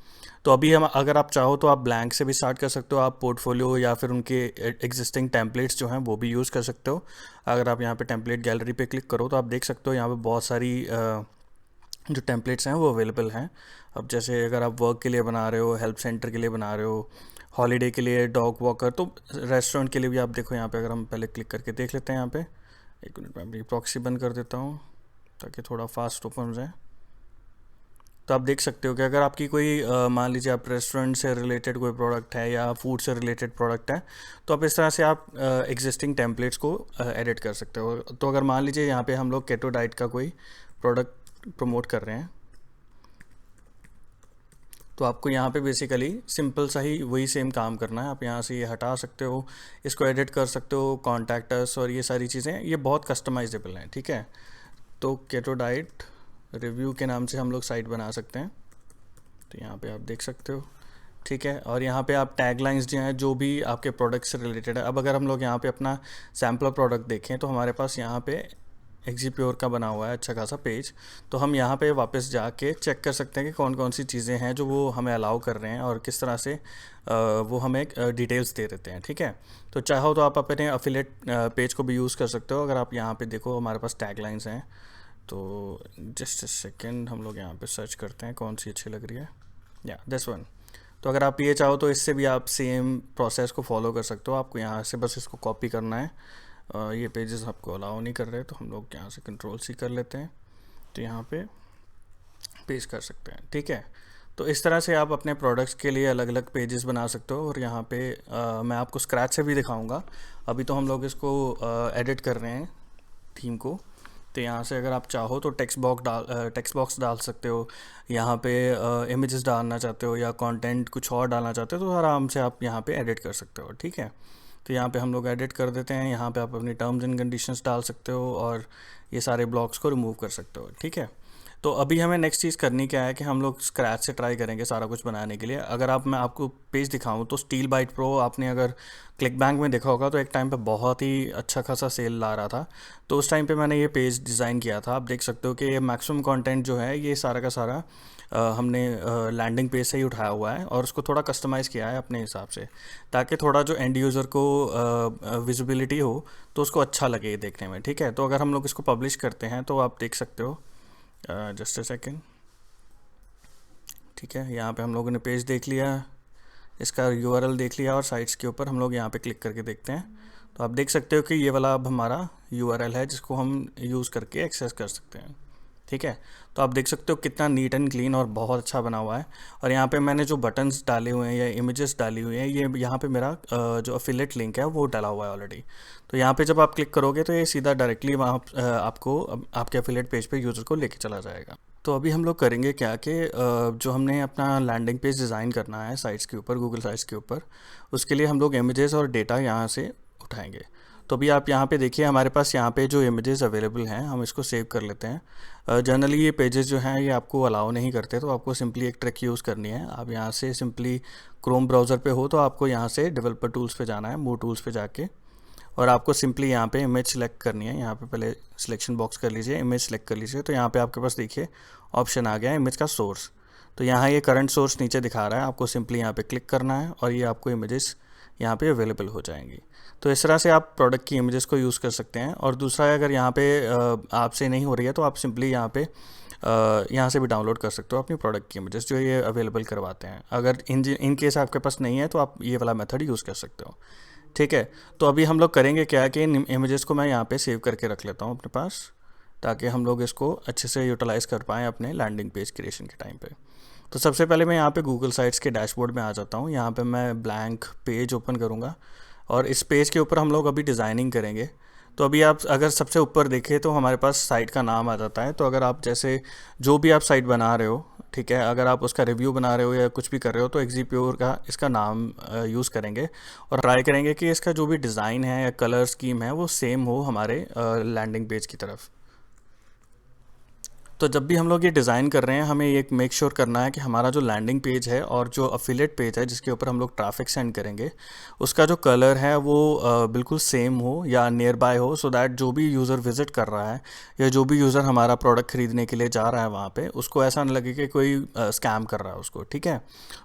तो अभी हम अगर आप चाहो तो आप ब्लैंक से भी स्टार्ट कर सकते हो, आप पोर्टफोलियो या फिर उनके एग्जिस्टिंग टेम्पलेट्स जो हैं वो भी यूज़ कर सकते हो। अगर आप यहाँ पे टेम्पलेट गैलरी पे क्लिक करो तो आप देख सकते हो यहाँ पे बहुत सारी जो टेम्पलेट्स हैं वो अवेलेबल हैं। अब जैसे अगर आप वर्क के लिए बना रहे हो, हेल्प सेंटर के लिए बना रहे हो, हॉलीडे के लिए, डॉग वॉकर, तो रेस्टोरेंट के लिए भी आप देखो यहाँ पे। अगर हम पहले क्लिक करके देख लेते हैं यहाँ पे, एक मिनट में अपनी प्रॉक्सी बंद कर देता हूँ ताकि थोड़ा फास्ट ओपन हो जाए। तो आप देख सकते हो कि अगर आपकी कोई मान लीजिए आप रेस्टोरेंट से रिलेटेड कोई प्रोडक्ट है या फूड से रिलेटेड प्रोडक्ट है, तो आप इस तरह से आप एग्जिस्टिंग टेम्पलेट्स को एडिट कर सकते हो। तो अगर मान लीजिए यहाँ पे हम लोग केटो डाइट का कोई प्रोडक्ट प्रमोट कर रहे हैं तो आपको यहाँ पे बेसिकली सिंपल सा ही वही सेम काम करना है। आप यहाँ से ये हटा सकते हो, इसको एडिट कर सकते हो, कॉन्टैक्ट अस और ये सारी चीज़ें ये बहुत कस्टमाइजेबल हैं। ठीक है, तो केटो डाइट रिव्यू के नाम से हम लोग साइट बना सकते हैं। तो यहाँ पे आप देख सकते हो। ठीक है, और यहाँ पे आप टैगलाइंस जो हैं जो भी आपके प्रोडक्ट से रिलेटेड है। अब अगर हम लोग यहाँ पे अपना सैम्पलर प्रोडक्ट देखें तो हमारे पास यहाँ पे एक्जीप्योर का बना हुआ है अच्छा खासा पेज। तो हम यहाँ पे वापस जाके चेक कर सकते हैं कि कौन कौन सी चीज़ें हैं जो वो हमें अलाउ कर रहे हैं और किस तरह से वो हमें डिटेल्स दे देते हैं। ठीक है, तो चाहो तो आप अपने अफिलेट पेज को भी यूज़ कर सकते हो। अगर आप यहाँ पे देखो हमारे पास टैगलाइंस हैं, तो जस्ट सेकेंड हम लोग यहाँ पे सर्च करते हैं कौन सी अच्छी लग रही है। या दिस वन। तो अगर आप ये चाहो तो इससे भी आप सेम प्रोसेस को फॉलो कर सकते हो। आपको यहाँ से बस इसको कॉपी करना है। ये पेजेस आपको अलाउ नहीं कर रहे तो हम लोग यहाँ से कंट्रोल सी कर लेते हैं, तो यहाँ पे पेज कर सकते हैं। ठीक है, तो इस तरह से आप अपने प्रोडक्ट्स के लिए अलग अलग पेजेस बना सकते हो। और यहाँ पे मैं आपको स्क्रैच से भी दिखाऊंगा। अभी तो हम लोग इसको एडिट कर रहे हैं थीम को। तो यहाँ से अगर आप चाहो तो टेक्स्ट बॉक्स डाल सकते हो, यहाँ पे इमेजेस डालना चाहते हो या कंटेंट कुछ और डालना चाहते हो तो आराम से आप यहाँ पे एडिट कर सकते हो। ठीक है, तो यहाँ पे हम लोग एडिट कर देते हैं। यहाँ पे आप अपनी टर्म्स एंड कंडीशंस डाल सकते हो और ये सारे ब्लॉक्स को रिमूव कर सकते हो। ठीक है, तो अभी हमें नेक्स्ट चीज़ करनी क्या है कि हम लोग स्क्रैच से ट्राई करेंगे सारा कुछ बनाने के लिए। अगर मैं आपको पेज दिखाऊं तो स्टील बाइट प्रो आपने अगर क्लिक बैंक में देखा होगा तो एक टाइम पे बहुत ही अच्छा खासा सेल ला रहा था। तो उस टाइम पे मैंने ये पेज डिज़ाइन किया था। आप देख सकते हो कि ये मैक्सिमम कंटेंट जो है ये सारा का सारा हमने लैंडिंग पेज से ही उठाया हुआ है और उसको थोड़ा कस्टमाइज़ किया है अपने हिसाब से, ताकि थोड़ा जो एंड यूज़र को विजिबिलिटी हो तो उसको अच्छा लगे देखने में। ठीक है, तो अगर हम लोग इसको पब्लिश करते हैं तो आप देख सकते हो, जस्ट अ सेकेंड। ठीक है, यहाँ पे हम लोगों ने पेज देख लिया, इसका यूआरएल देख लिया और साइट्स के ऊपर हम लोग यहाँ पे क्लिक करके देखते हैं तो आप देख सकते हो कि ये वाला अब हमारा यूआरएल है जिसको हम यूज़ करके एक्सेस कर सकते हैं। ठीक है, तो आप देख सकते हो कितना नीट एंड क्लीन और बहुत अच्छा बना हुआ है। और यहाँ पे मैंने जो बटन्स डाले हुए हैं या इमेजेस डाली हुई हैं ये यहाँ पे मेरा जो अफिलिएट लिंक है वो डाला हुआ है ऑलरेडी। तो यहाँ पे जब आप क्लिक करोगे तो ये सीधा डायरेक्टली वहाँ आपको आपके अफिलिएट पेज पे यूज़र को लेके चला जाएगा। तो अभी हम लोग करेंगे क्या कि जो हमने अपना लैंडिंग पेज डिज़ाइन करना है साइट्स के ऊपर, गूगल साइट्स के ऊपर, उसके लिए हम लोग इमेजेस और डेटा यहाँ से उठाएंगे। तो अभी आप यहाँ पे देखिए हमारे पास यहाँ पे जो इमेजेस अवेलेबल हैं हम इसको सेव कर लेते हैं। जनरली ये पेजेस जो हैं ये आपको अलाउ नहीं करते, तो आपको सिंपली एक ट्रिक यूज़ करनी है। आप यहाँ से सिंपली क्रोम ब्राउज़र पे हो तो आपको यहाँ से डेवलपर टूल्स पे जाना है, मूव टूल्स पे जाके, और आपको सिंपली यहाँ पे इमेज सेलेक्ट करनी है। यहाँ पे पहले सिलेक्शन बॉक्स कर लीजिए, इमेज सेलेक्ट कर लीजिए। तो यहाँ पे आपके पास देखिए ऑप्शन आ गया इमेज का सोर्स। तो यहाँ ये करंट सोर्स नीचे दिखा रहा है, आपको सिंपली यहाँ पे क्लिक करना है और ये आपको इमेजेस यहाँ पे अवेलेबल हो जाएंगी। तो इस तरह से आप प्रोडक्ट की इमेजेस को यूज़ कर सकते हैं। और दूसरा, अगर यहाँ पे आपसे नहीं हो रही है तो आप सिंपली यहाँ पे यहाँ से भी डाउनलोड कर सकते हो अपनी प्रोडक्ट की इमेजेस जो ये अवेलेबल करवाते हैं। अगर इन केस आपके पास नहीं है तो आप ये वाला मेथड यूज़ कर सकते हो। ठीक है, तो अभी हम लोग करेंगे क्या कि इन इमेजेस को मैं यहाँ पे सेव करके रख लेता हूँ अपने पास। ताकि हम लोग इसको अच्छे से यूटिलाइज़ कर पाएँ अपने लैंडिंग पेज क्रिएशन के टाइम पे। तो सबसे पहले मैं यहाँ पे गूगल साइट्स के डैशबोर्ड में आ जाता हूँ। यहाँ पे मैं ब्लैंक पेज ओपन करूँगा और इस पेज के ऊपर हम लोग अभी डिज़ाइनिंग करेंगे। तो अभी आप अगर सबसे ऊपर देखें तो हमारे पास साइट का नाम आ जाता है। तो अगर आप जैसे जो भी आप साइट बना रहे हो, ठीक है, अगर आप उसका रिव्यू बना रहे हो या कुछ भी कर रहे हो तो एक्जीप्योर का इसका नाम यूज़ करेंगे और ट्राई करेंगे कि इसका जो भी डिज़ाइन है या कलर स्कीम है वो सेम हो हमारे लैंडिंग पेज की तरफ। तो जब भी हम लोग ये डिज़ाइन कर रहे हैं हमें ये मेक श्योर करना है कि हमारा जो लैंडिंग पेज है और जो अफिलिएट पेज है जिसके ऊपर हम लोग ट्रैफिक सेंड करेंगे उसका जो कलर है वो बिल्कुल सेम हो या नियर बाय हो, सो दैट जो भी यूज़र विज़िट कर रहा है या जो भी यूज़र हमारा प्रोडक्ट ख़रीदने के लिए जा रहा है वहाँ पे उसको ऐसा नहीं लगे कि कोई स्कैम कर रहा है उसको। ठीक है,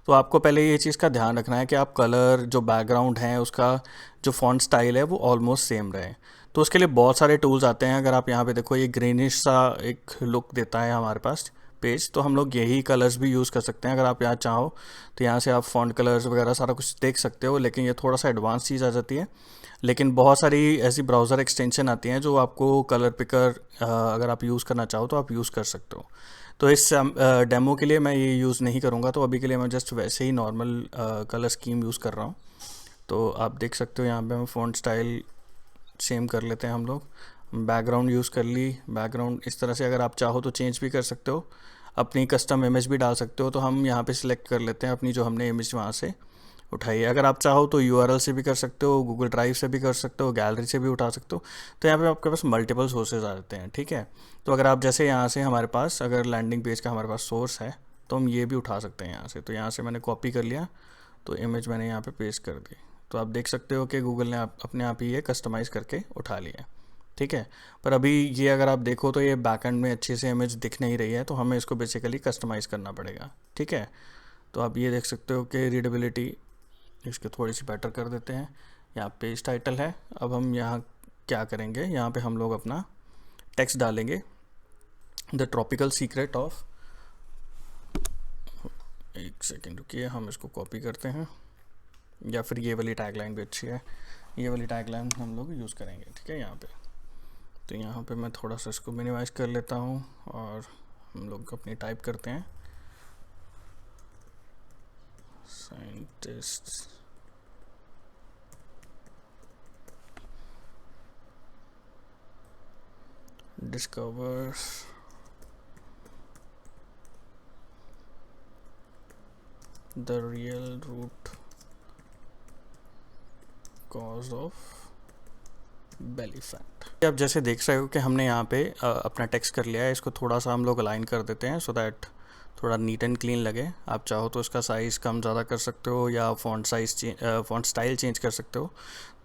तो आपको पहले ये चीज़ का ध्यान रखना है कि आप कलर जो बैकग्राउंड है उसका जो फॉन्ट स्टाइल है वो ऑलमोस्ट सेम रहे। तो उसके लिए बहुत सारे टूल्स आते हैं। अगर आप यहाँ पे देखो ये ग्रीनिश सा एक लुक देता है हमारे पास पेज, तो हम लोग यही कलर्स भी यूज़ कर सकते हैं। अगर आप यहाँ चाहो तो यहाँ से आप फॉन्ट कलर्स वगैरह सारा कुछ देख सकते हो, लेकिन ये थोड़ा सा एडवांस चीज़ आ जाती है। लेकिन बहुत सारी ऐसी ब्राउज़र एक्सटेंशन आती हैं जो आपको कलर पिकर अगर आप यूज़ करना चाहो तो आप यूज़ कर सकते हो। तो इस डेमो के लिए मैं ये यूज़ नहीं करूँगा, तो अभी के लिए मैं जस्ट वैसे ही नॉर्मल कलर स्कीम यूज़ कर रहा हूँ। तो आप देख सकते हो यहाँ पे हम फॉन्ट स्टाइल सेम कर लेते हैं। हम लोग बैकग्राउंड यूज़ कर ली। बैकग्राउंड इस तरह से अगर आप चाहो तो चेंज भी कर सकते हो, अपनी कस्टम इमेज भी डाल सकते हो। तो हम यहाँ पे सिलेक्ट कर लेते हैं अपनी जो हमने इमेज वहाँ से उठाई है। अगर आप चाहो तो यूआरएल से भी कर सकते हो, गूगल ड्राइव से भी कर सकते हो, गैलरी से भी उठा सकते हो। तो यहाँ पे आपके पास मल्टीपल सोर्सेज आ जाते हैं। ठीक है, तो अगर आप जैसे यहाँ से हमारे पास अगर लैंडिंग पेज का हमारे पास सोर्स है तो हम ये भी उठा सकते हैं यहाँ से। तो यहाँ से मैंने कॉपी कर लिया, तो इमेज मैंने यहाँ पे पेस्ट कर दी। तो आप देख सकते हो कि गूगल ने अपने आप ही ये कस्टमाइज़ करके उठा लिया। ठीक है, पर अभी ये अगर आप देखो तो ये बैकएंड में अच्छे से इमेज दिख नहीं रही है, तो हमें इसको बेसिकली कस्टमाइज़ करना पड़ेगा। ठीक है, तो आप ये देख सकते हो कि रीडेबिलिटी इसकी थोड़ी सी बेटर कर देते हैं। यहाँ पेज टाइटल है। अब हम यहाँ क्या करेंगे, यहाँ पे हम लोग अपना टेक्स्ट डालेंगे, द ट्रॉपिकल सीक्रेट ऑफ। एक सेकेंड रुकिए, हम इसको कॉपी करते हैं, या फिर ये वाली टैगलाइन भी अच्छी है, ये वाली टैगलाइन हम लोग यूज़ करेंगे। ठीक है, यहाँ पे तो यहाँ पे मैं थोड़ा सा इसको मिनिमाइज़ कर लेता हूँ और हम लोग अपनी टाइप करते हैं scientist discovers the real root cause of belly fat. आप जैसे देख रहे हो कि हमने यहाँ पे अपना टेक्स्ट कर लिया है। इसको थोड़ा सा हम लोग अलाइन कर देते हैं सो दैट थोड़ा नीट एंड क्लीन लगे। आप चाहो तो इसका साइज़ कम ज़्यादा कर सकते हो या फ़ॉन्ट स्टाइल चेंज कर सकते हो।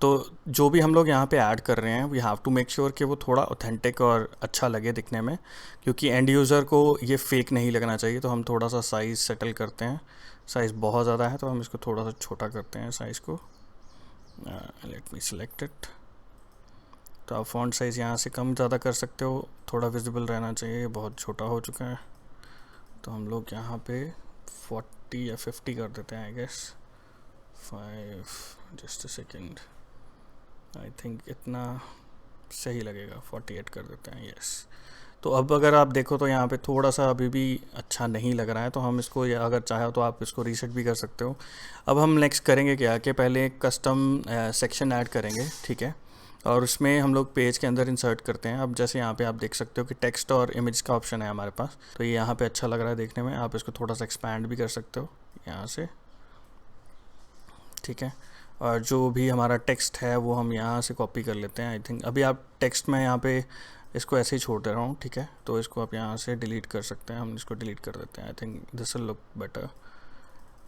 तो जो भी हम लोग यहाँ पे ऐड कर रहे हैं we have to make sure कि वो थोड़ा ऑथेंटिक और अच्छा लगे दिखने में, क्योंकि एंड यूज़र को ये फेक नहीं लगना चाहिए। तो हम थोड़ा सा साइज़ सेटल करते हैं। साइज़ बहुत ज़्यादा है तो हम इसको थोड़ा सा छोटा करते हैं साइज़ को। Let me select it. तो आप फ़ॉन्ट साइज़ यहाँ से कम ज़्यादा कर सकते हो, थोड़ा विजिबल रहना चाहिए, बहुत छोटा हो चुका है। तो हम लोग यहाँ पे 40 या 50 कर देते हैं, I guess 5। Just a second, I think इतना सही लगेगा, 48 कर देते हैं, यस। तो अब अगर आप देखो तो यहाँ पे थोड़ा सा अभी भी अच्छा नहीं लग रहा है, तो हम इसको अगर चाहे तो आप इसको रीसेट भी कर सकते हो। अब हम नेक्स्ट करेंगे क्या कि पहले एक कस्टम सेक्शन ऐड करेंगे। ठीक है, और उसमें हम लोग पेज के अंदर इंसर्ट करते हैं। अब जैसे यहाँ पे आप देख सकते हो कि टेक्स्ट और इमेज का ऑप्शन है हमारे पास, तो ये यहाँ पे अच्छा लग रहा है देखने में। आप इसको थोड़ा सा एक्सपैंड भी कर सकते हो यहाँ से। ठीक है, और जो भी हमारा टेक्स्ट है वो हम यहाँ से कॉपी कर लेते हैं। आई थिंक अभी आप टेक्स्ट में यहाँ पे इसको ऐसे ही छोड़ दे रहा हूँ। ठीक है, तो इसको आप यहाँ से डिलीट कर सकते हैं। हम इसको डिलीट कर देते हैं, I think this will look better.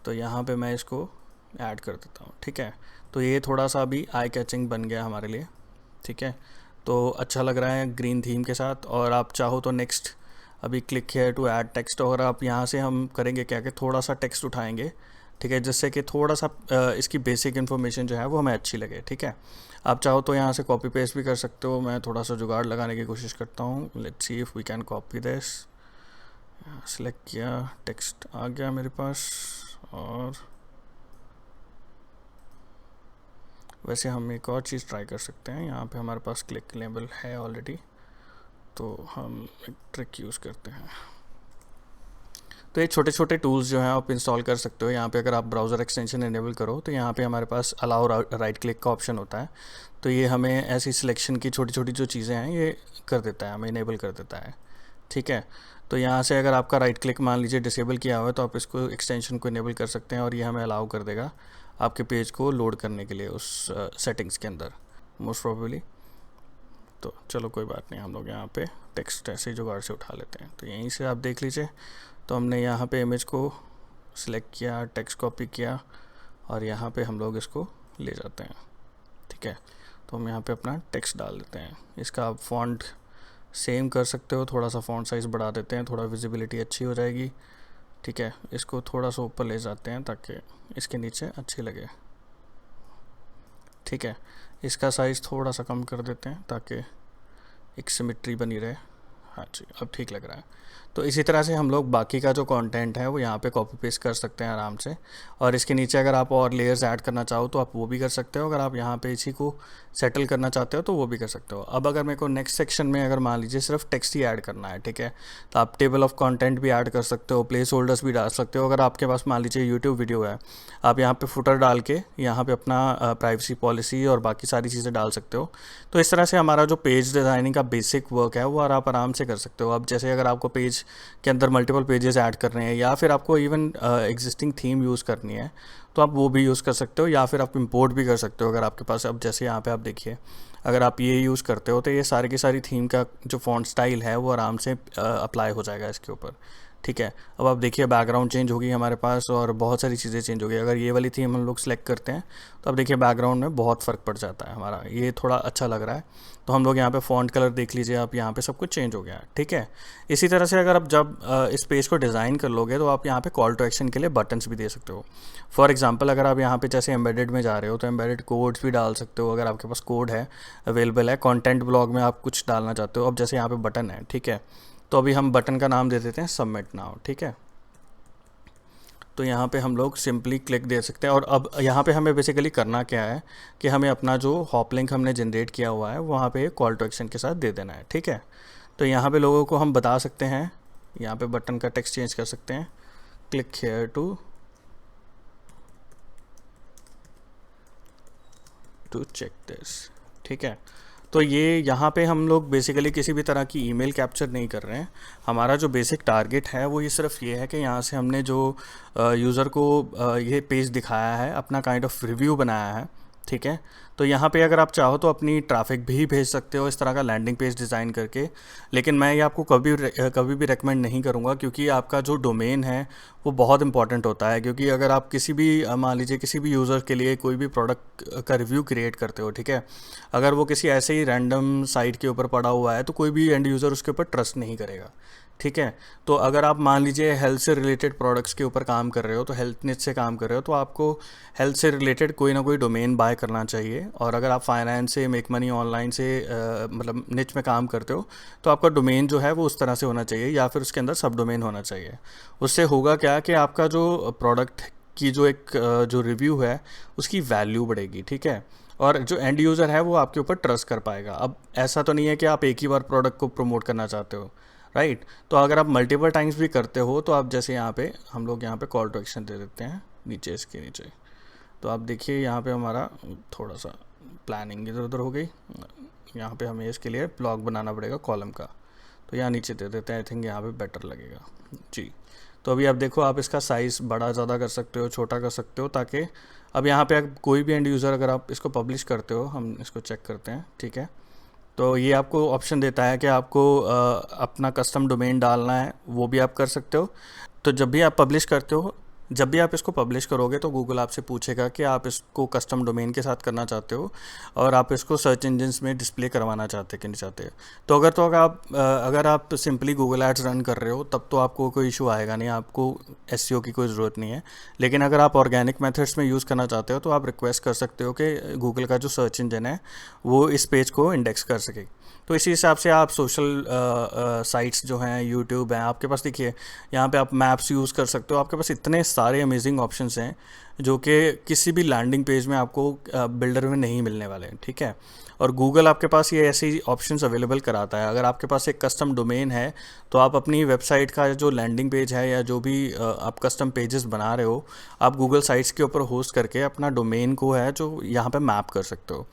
तो यहाँ पे मैं इसको ऐड कर देता हूँ। ठीक है, तो ये थोड़ा सा अभी आई कैचिंग बन गया हमारे लिए। ठीक है, तो अच्छा लग रहा है ग्रीन थीम के साथ। और आप चाहो तो नेक्स्ट अभी click here to add text, और आप यहाँ से हम करेंगे क्या कि थोड़ा सा टेक्स्ट उठाएंगे। ठीक है, जिससे कि थोड़ा सा इसकी बेसिक इन्फॉर्मेशन जो है वो हमें अच्छी लगे। ठीक है, आप चाहो तो यहाँ से कॉपी पेस्ट भी कर सकते हो। मैं थोड़ा सा जुगाड़ लगाने की कोशिश करता हूँ। Let's see if we can copy this. Select किया, टेक्स्ट आ गया मेरे पास। और वैसे हम एक और चीज़ ट्राई कर सकते हैं। यहाँ पे हमारे पास क्लिक लेबल है ऑलरेडी, तो हम एक ट्रिक यूज़ करते हैं। तो ये छोटे छोटे टूल्स जो हैं आप इंस्टॉल कर सकते हो। यहाँ पे अगर आप ब्राउज़र एक्सटेंशन इनेबल करो तो यहाँ पे हमारे पास अलाउ राइट क्लिक का ऑप्शन होता है। तो ये हमें ऐसी सिलेक्शन की छोटी छोटी जो चीज़ें हैं ये कर देता है, हमें इनेबल कर देता है। ठीक है, तो यहाँ से अगर आपका राइट क्लिक मान लीजिए डिसेबल किया हुआ है तो आप इसको एक्सटेंशन को इनेबल कर सकते हैं और ये हमें अलाउ कर देगा आपके पेज को लोड करने के लिए उस सेटिंग्स के अंदर मोस्ट प्रोबेबली। तो चलो कोई बात नहीं, हम लोग यहाँ पे टेक्स्ट ऐसे जुगाड़ से उठा लेते हैं। तो यहीं से आप देख लीजिए, तो हमने यहाँ पे इमेज को सिलेक्ट किया, टेक्स्ट कॉपी किया और यहाँ पे हम लोग इसको ले जाते हैं। ठीक है, तो हम यहाँ पे अपना टेक्स्ट डाल देते हैं। इसका आप फॉन्ट सेम कर सकते हो, थोड़ा सा फॉन्ट साइज़ बढ़ा देते हैं, थोड़ा विजिबिलिटी अच्छी हो जाएगी। ठीक है, इसको थोड़ा सा ऊपर ले जाते हैं ताकि इसके नीचे अच्छी लगे। ठीक है, इसका साइज़ थोड़ा सा कम कर देते हैं ताकि एक सिमेट्री बनी रहे। हाँ जी, अब ठीक लग रहा है। तो इसी तरह से हम लोग बाकी का जो कंटेंट है वो यहाँ पे कॉपी पेस्ट कर सकते हैं आराम से। और इसके नीचे अगर आप और लेयर्स ऐड करना चाहो तो आप वो भी कर सकते हो। अगर आप यहाँ पे इसी को सेटल करना चाहते हो तो वो भी कर सकते हो। अब अगर मेरे को नेक्स्ट सेक्शन में अगर मान लीजिए सिर्फ टेक्स्ट ही ऐड करना है, ठीक है, तो आप टेबल ऑफ कंटेंट भी ऐड कर सकते हो, प्लेस होल्डर्स भी डाल सकते हो। अगर आपके पास मान लीजिए यूट्यूब वीडियो है, आप यहाँ पे फुटर डाल के यहाँ पे अपना प्राइवेसी पॉलिसी और बाकी सारी चीज़ें डाल सकते हो। तो इस तरह से हमारा जो पेज डिज़ाइनिंग का बेसिक वर्क है वो आप आराम से कर सकते हो। अब जैसे अगर आपको पेज के अंदर मल्टीपल पेजेस ऐड करने हैं या फिर आपको इवन एग्जिस्टिंग थीम यूज़ करनी है तो आप वो भी यूज़ कर सकते हो, या फिर आप इंपोर्ट भी कर सकते हो अगर आपके पास। अब जैसे यहाँ पे आप देखिए, अगर आप ये यूज़ करते हो तो ये सारी की सारी थीम का जो फॉन्ट स्टाइल है वो आराम से अप्लाई हो जाएगा इसके ऊपर। ठीक है, अब आप देखिए बैकग्राउंड चेंज होगी हमारे पास और बहुत सारी चीज़ें चेंज हो गई। अगर ये वाली थीम हम लोग सेलेक्ट करते हैं तो अब देखिए बैकग्राउंड में बहुत फ़र्क पड़ जाता है हमारा, ये थोड़ा अच्छा लग रहा है। तो हम लोग यहाँ पे फ़ॉन्ट कलर देख लीजिए आप, यहाँ पे सब कुछ चेंज हो गया है। ठीक है, इसी तरह से अगर आप जब इस पेज को डिज़ाइन कर लोगे तो आप यहाँ पे कॉल टू एक्शन के लिए बटन्स भी दे सकते हो। फॉर एग्जांपल अगर आप यहाँ पे जैसे एम्बेडेड में जा रहे हो तो एम्बेडेड कोड्स भी डाल सकते हो। अगर आपके पास कोड है अवेलेबल है, कंटेंट ब्लॉग में आप कुछ डालना चाहते हो। अब जैसे यहाँ पे बटन है, ठीक है, तो अभी हम बटन का नाम दे देते हैं सबमिट नाउ। ठीक है, तो यहाँ पे हम लोग सिंपली क्लिक दे सकते हैं। और अब यहाँ पे हमें बेसिकली करना क्या है कि हमें अपना जो हॉप लिंक हमने जनरेट किया हुआ है वहाँ पे कॉल टू एक्शन के साथ दे देना है। ठीक है, तो यहाँ पे लोगों को हम बता सकते हैं, यहाँ पे बटन का टेक्स्ट चेंज कर सकते हैं, click here to check this. ठीक है, तो ये यहाँ पे हम लोग बेसिकली किसी भी तरह की ईमेल कैप्चर नहीं कर रहे हैं। हमारा जो बेसिक टारगेट है वो ये सिर्फ ये है कि यहाँ से हमने जो यूज़र को ये पेज दिखाया है, अपना काइंड ऑफ रिव्यू बनाया है। ठीक है, तो यहाँ पे अगर आप चाहो तो अपनी ट्रैफिक भी भेज सकते हो इस तरह का लैंडिंग पेज डिज़ाइन करके, लेकिन मैं ये आपको कभी भी रेकमेंड नहीं करूँगा क्योंकि आपका जो डोमेन है वो बहुत इंपॉर्टेंट होता है। क्योंकि अगर आप किसी भी मान लीजिए किसी भी यूज़र के लिए कोई भी प्रोडक्ट का रिव्यू क्रिएट करते हो, ठीक है, अगर वो किसी ऐसे ही रैंडम साइट के ऊपर पड़ा हुआ है तो कोई भी एंड यूज़र उसके ऊपर ट्रस्ट नहीं करेगा। ठीक है, तो अगर आप मान लीजिए हेल्थ से रिलेटेड प्रोडक्ट्स के ऊपर काम कर रहे हो, तो हेल्थ निच से काम कर रहे हो, तो आपको हेल्थ से रिलेटेड कोई ना कोई डोमेन बाय करना चाहिए। और अगर आप फाइनेंस से, मेक मनी ऑनलाइन से मतलब निच में काम करते हो तो आपका डोमेन जो है वो उस तरह से होना चाहिए, या फिर उसके अंदर सब डोमेन होना चाहिए। उससे होगा क्या कि आपका जो प्रोडक्ट की जो एक जो रिव्यू है उसकी वैल्यू बढ़ेगी। ठीक है, और जो एंड यूज़र है वो आपके ऊपर ट्रस्ट कर पाएगा। अब ऐसा तो नहीं है कि आप एक ही बार प्रोडक्ट को प्रमोट करना चाहते हो, राइट। तो अगर आप मल्टीपल टाइम्स भी करते हो तो आप जैसे यहाँ पे हम लोग यहाँ पे कॉल टू एक्शन दे देते हैं नीचे, इसके नीचे। तो आप देखिए यहाँ पे हमारा थोड़ा सा प्लानिंग इधर उधर हो गई। यहाँ पे हमें इसके लिए ब्लॉग बनाना पड़ेगा कॉलम का, तो यहाँ नीचे दे देते हैं। आई थिंक यहाँ पे बेटर लगेगा जी। तो अभी आप देखो, आप इसका साइज़ बड़ा ज़्यादा कर सकते हो, छोटा कर सकते हो, ताकि अब यहाँ पे कोई भी एंड यूज़र अगर आप इसको पब्लिश करते हो, हम इसको चेक करते हैं। ठीक है, तो ये आपको ऑप्शन देता है कि आपको अपना कस्टम डोमेन डालना है, वो भी आप कर सकते हो। तो जब भी आप पब्लिश करते हो, जब भी आप इसको पब्लिश करोगे तो गूगल आपसे पूछेगा कि आप इसको कस्टम डोमेन के साथ करना चाहते हो और आप इसको सर्च इंजन्स में डिस्प्ले करवाना चाहते कि नहीं चाहते। तो अगर आप सिंपली गूगल एड्स रन कर रहे हो तब तो आपको कोई इशू आएगा नहीं, आपको एसईओ की कोई ज़रूरत नहीं है। लेकिन अगर आप ऑर्गेनिक मेथड्स में यूज़ करना चाहते हो तो आप रिक्वेस्ट कर सकते हो कि गूगल का जो सर्च इंजन है वो इस पेज को इंडेक्स कर सके। तो इसी हिसाब से आप सोशल साइट्स जो हैं, यूट्यूब हैं, आपके पास देखिए यहाँ पे आप मैप्स यूज़ कर सकते हो। आपके पास इतने सारे अमेजिंग ऑप्शंस हैं जो कि किसी भी लैंडिंग पेज में आपको बिल्डर में नहीं मिलने वाले हैं, ठीक है। और गूगल आपके पास ये ऐसी ऑप्शंस अवेलेबल कराता है। अगर आपके पास एक कस्टम डोमेन है तो आप अपनी वेबसाइट का जो लैंडिंग पेज है या जो भी आप कस्टम पेजेस बना रहे हो, आप गूगल साइट्स के ऊपर होस्ट करके अपना डोमेन को है जो यहाँ पे मैप कर सकते हो।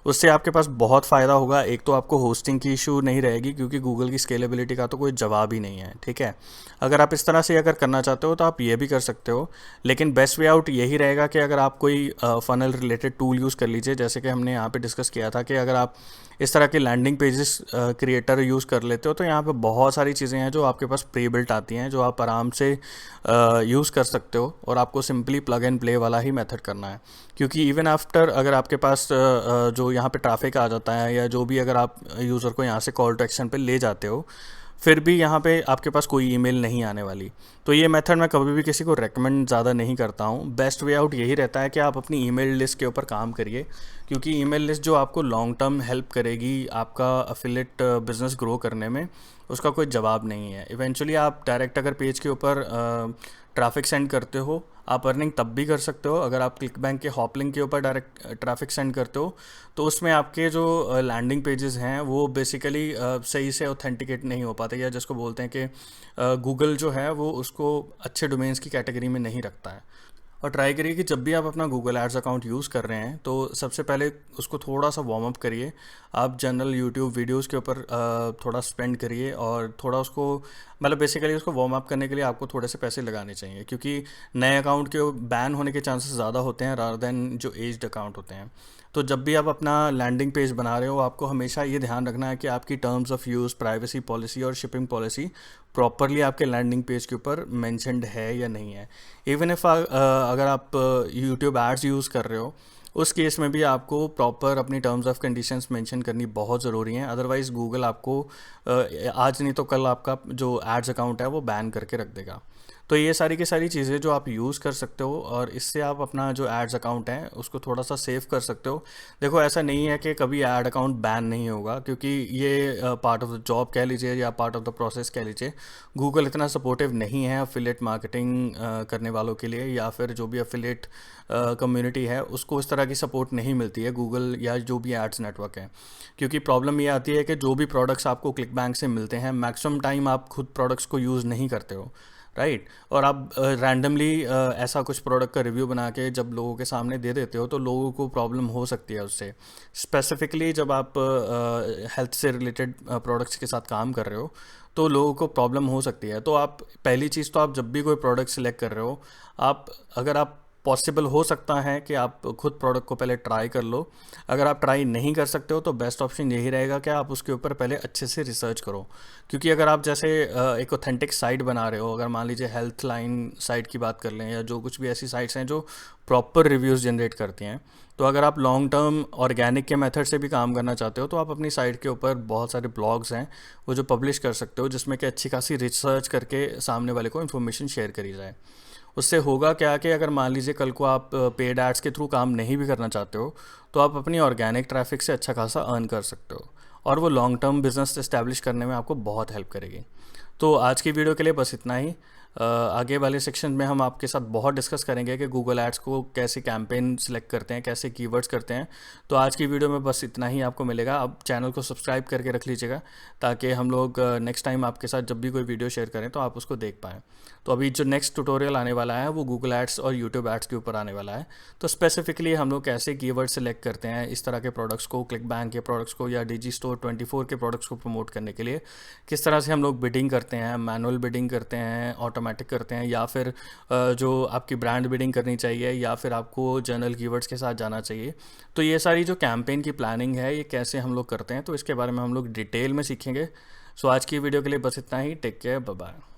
उससे आपके पास बहुत फ़ायदा होगा। एक तो आपको होस्टिंग की इशू नहीं रहेगी, क्योंकि गूगल की स्केलेबिलिटी का तो कोई जवाब ही नहीं है, ठीक है। अगर आप इस तरह से अगर करना चाहते हो तो आप ये भी कर सकते हो, लेकिन बेस्ट वे आउट यही रहेगा कि अगर आप कोई फनल रिलेटेड टूल यूज़ कर लीजिए। जैसे कि हमने यहाँ पे डिस्कस किया था कि अगर आप इस तरह के लैंडिंग पेजेस क्रिएटर यूज़ कर लेते हो तो यहाँ पे बहुत सारी चीज़ें हैं जो आपके पास प्री बिल्ट आती हैं, जो आप आराम से यूज़ कर सकते हो, और आपको सिंपली प्लग एंड प्ले वाला ही मेथड करना है। क्योंकि इवन आफ्टर अगर आपके पास जो यहाँ पे ट्रैफिक आ जाता है, या जो भी अगर आप यूज़र को यहाँ से कॉल टू एक्शन पे ले जाते हो, फिर भी यहाँ पे आपके पास कोई ईमेल नहीं आने वाली। तो ये मेथड मैं कभी भी किसी को रेकमेंड ज़्यादा नहीं करता हूँ। बेस्ट वे आउट यही रहता है कि आप अपनी ईमेल लिस्ट के ऊपर काम करिए, क्योंकि ईमेल लिस्ट जो आपको लॉन्ग टर्म हेल्प करेगी आपका अफिलिएट बिज़नेस ग्रो करने में, उसका कोई जवाब नहीं है। इवेंचुअली आप डायरेक्ट अगर पेज के ऊपर ट्रैफिक सेंड करते हो, आप अर्निंग तब भी कर सकते हो। अगर आप क्लिक बैंक के हॉप लिंक के ऊपर डायरेक्ट ट्रैफिक सेंड करते हो तो उसमें आपके जो लैंडिंग पेजेस हैं वो बेसिकली सही से ऑथेंटिकेट नहीं हो पाते, या जिसको बोलते हैं कि गूगल जो है वो उसको अच्छे डोमेन्स की कैटेगरी में नहीं रखता है। और ट्राई करिए कि जब भी आप अपना गूगल एड्स अकाउंट यूज़ कर रहे हैं तो सबसे पहले उसको थोड़ा सा वार्म अप करिए। आप जनरल यूट्यूब वीडियोस के ऊपर थोड़ा स्पेंड करिए, और थोड़ा उसको मतलब बेसिकली उसको वार्म अप करने के लिए आपको थोड़े से पैसे लगाने चाहिए, क्योंकि नए अकाउंट के बैन होने के चांसेस ज़्यादा होते हैं रादर देन जो एज्ड अकाउंट होते हैं। तो जब भी आप अपना लैंडिंग पेज बना रहे हो, आपको हमेशा ये ध्यान रखना है कि आपकी terms of use, privacy policy और शिपिंग पॉलिसी प्रॉपरली आपके लैंडिंग पेज के ऊपर मेंशन्ड है या नहीं है। इवन इफ़ अगर आप यूट्यूब एड्स यूज़ कर रहे हो, उस केस में भी आपको प्रॉपर अपनी टर्म्स ऑफ कंडीशंस मेंशन करनी बहुत ज़रूरी है। अदरवाइज़ गूगल आपको आज नहीं तो कल आपका जो एड्स अकाउंट है वो बैन करके रख देगा। तो ये सारी की सारी चीज़ें जो आप यूज़ कर सकते हो, और इससे आप अपना जो एड्स अकाउंट है उसको थोड़ा सा सेव कर सकते हो। देखो, ऐसा नहीं है कि कभी ऐड अकाउंट बैन नहीं होगा, क्योंकि ये पार्ट ऑफ द जॉब कह लीजिए या पार्ट ऑफ द प्रोसेस कह लीजिए। गूगल इतना सपोर्टिव नहीं है अफिलिएट मार्केटिंग करने वालों के लिए, या फिर जो भी अफिलिएट कम्युनिटी है उसको इस तरह की सपोर्ट नहीं मिलती है गूगल या जो भी एड्स नेटवर्क है। क्योंकि प्रॉब्लम ये आती है कि जो भी प्रोडक्ट्स आपको क्लिक बैंक से मिलते हैं, मैक्सिमम टाइम आप खुद प्रोडक्ट्स को यूज़ नहीं करते हो, राइट। और आप रैंडमली ऐसा कुछ प्रोडक्ट का रिव्यू बना के जब लोगों के सामने दे देते हो तो लोगों को प्रॉब्लम हो सकती है उससे। स्पेसिफिकली जब आप हेल्थ से रिलेटेड प्रोडक्ट्स के साथ काम कर रहे हो तो लोगों को प्रॉब्लम हो सकती है। तो आप पहली चीज़ तो आप जब भी कोई प्रोडक्ट सिलेक्ट कर रहे हो, आप अगर आप पॉसिबल हो सकता है कि आप खुद प्रोडक्ट को पहले ट्राई कर लो। अगर आप ट्राई नहीं कर सकते हो तो बेस्ट ऑप्शन यही रहेगा कि आप उसके ऊपर पहले अच्छे से रिसर्च करो। क्योंकि अगर आप जैसे एक ऑथेंटिक साइट बना रहे हो, अगर मान लीजिए हेल्थ लाइन साइट की बात कर लें, या जो कुछ भी ऐसी साइट्स हैं जो प्रॉपर रिव्यूज़ जनरेट करती हैं, तो अगर आप लॉन्ग टर्म ऑर्गेनिक के मेथड से भी काम करना चाहते हो तो आप अपनी साइट के ऊपर बहुत सारे ब्लॉग्स हैं वो जो पब्लिश कर सकते हो, जिसमें कि अच्छी खासी रिसर्च करके सामने वाले को इन्फॉर्मेशन शेयर करी जाए। उससे होगा क्या कि अगर मान लीजिए कल को आप पेड एड्स के थ्रू काम नहीं भी करना चाहते हो तो आप अपनी ऑर्गेनिक ट्रैफिक से अच्छा खासा अर्न कर सकते हो, और वो लॉन्ग टर्म बिजनेस इस्टेब्लिश करने में आपको बहुत हेल्प करेगी। तो आज की वीडियो के लिए बस इतना ही। आगे वाले सेक्शन में हम आपके साथ बहुत डिस्कस करेंगे कि गूगल एड्स को कैसे कैंपेन सिलेक्ट करते हैं, कैसे कीवर्ड्स करते हैं। तो आज की वीडियो में बस इतना ही आपको मिलेगा। अब चैनल को सब्सक्राइब करके रख लीजिएगा, ताकि हम लोग नेक्स्ट टाइम आपके साथ जब भी कोई वीडियो शेयर करें तो आप उसको देख पाएँ। तो अभी जो नेक्स्ट ट्यूटोरियल आने वाला है वो गूगल एड्स और यूट्यूब एड्स के ऊपर आने वाला है। तो स्पेसिफिकली हम लोग कैसे कीवर्ड सेलेक्ट करते हैं इस तरह के प्रोडक्ट्स को, क्लिक बैंक के प्रोडक्ट्स को या डिजी स्टोर 24 के प्रोडक्ट्स को प्रमोट करने के लिए किस तरह से हम लोग बिडिंग करते हैं, मैनुअल बिडिंग करते हैं, ऑटोमेटिक करते हैं, या फिर जो आपकी ब्रांड बिडिंग करनी चाहिए, या फिर आपको जनरल कीवर्ड्स के साथ जाना चाहिए। तो ये सारी जो कैंपेन की प्लानिंग है ये कैसे हम लोग करते हैं, तो इसके बारे में हम लोग डिटेल में सीखेंगे। सो आज की वीडियो के लिए बस इतना ही। Take care, bye bye.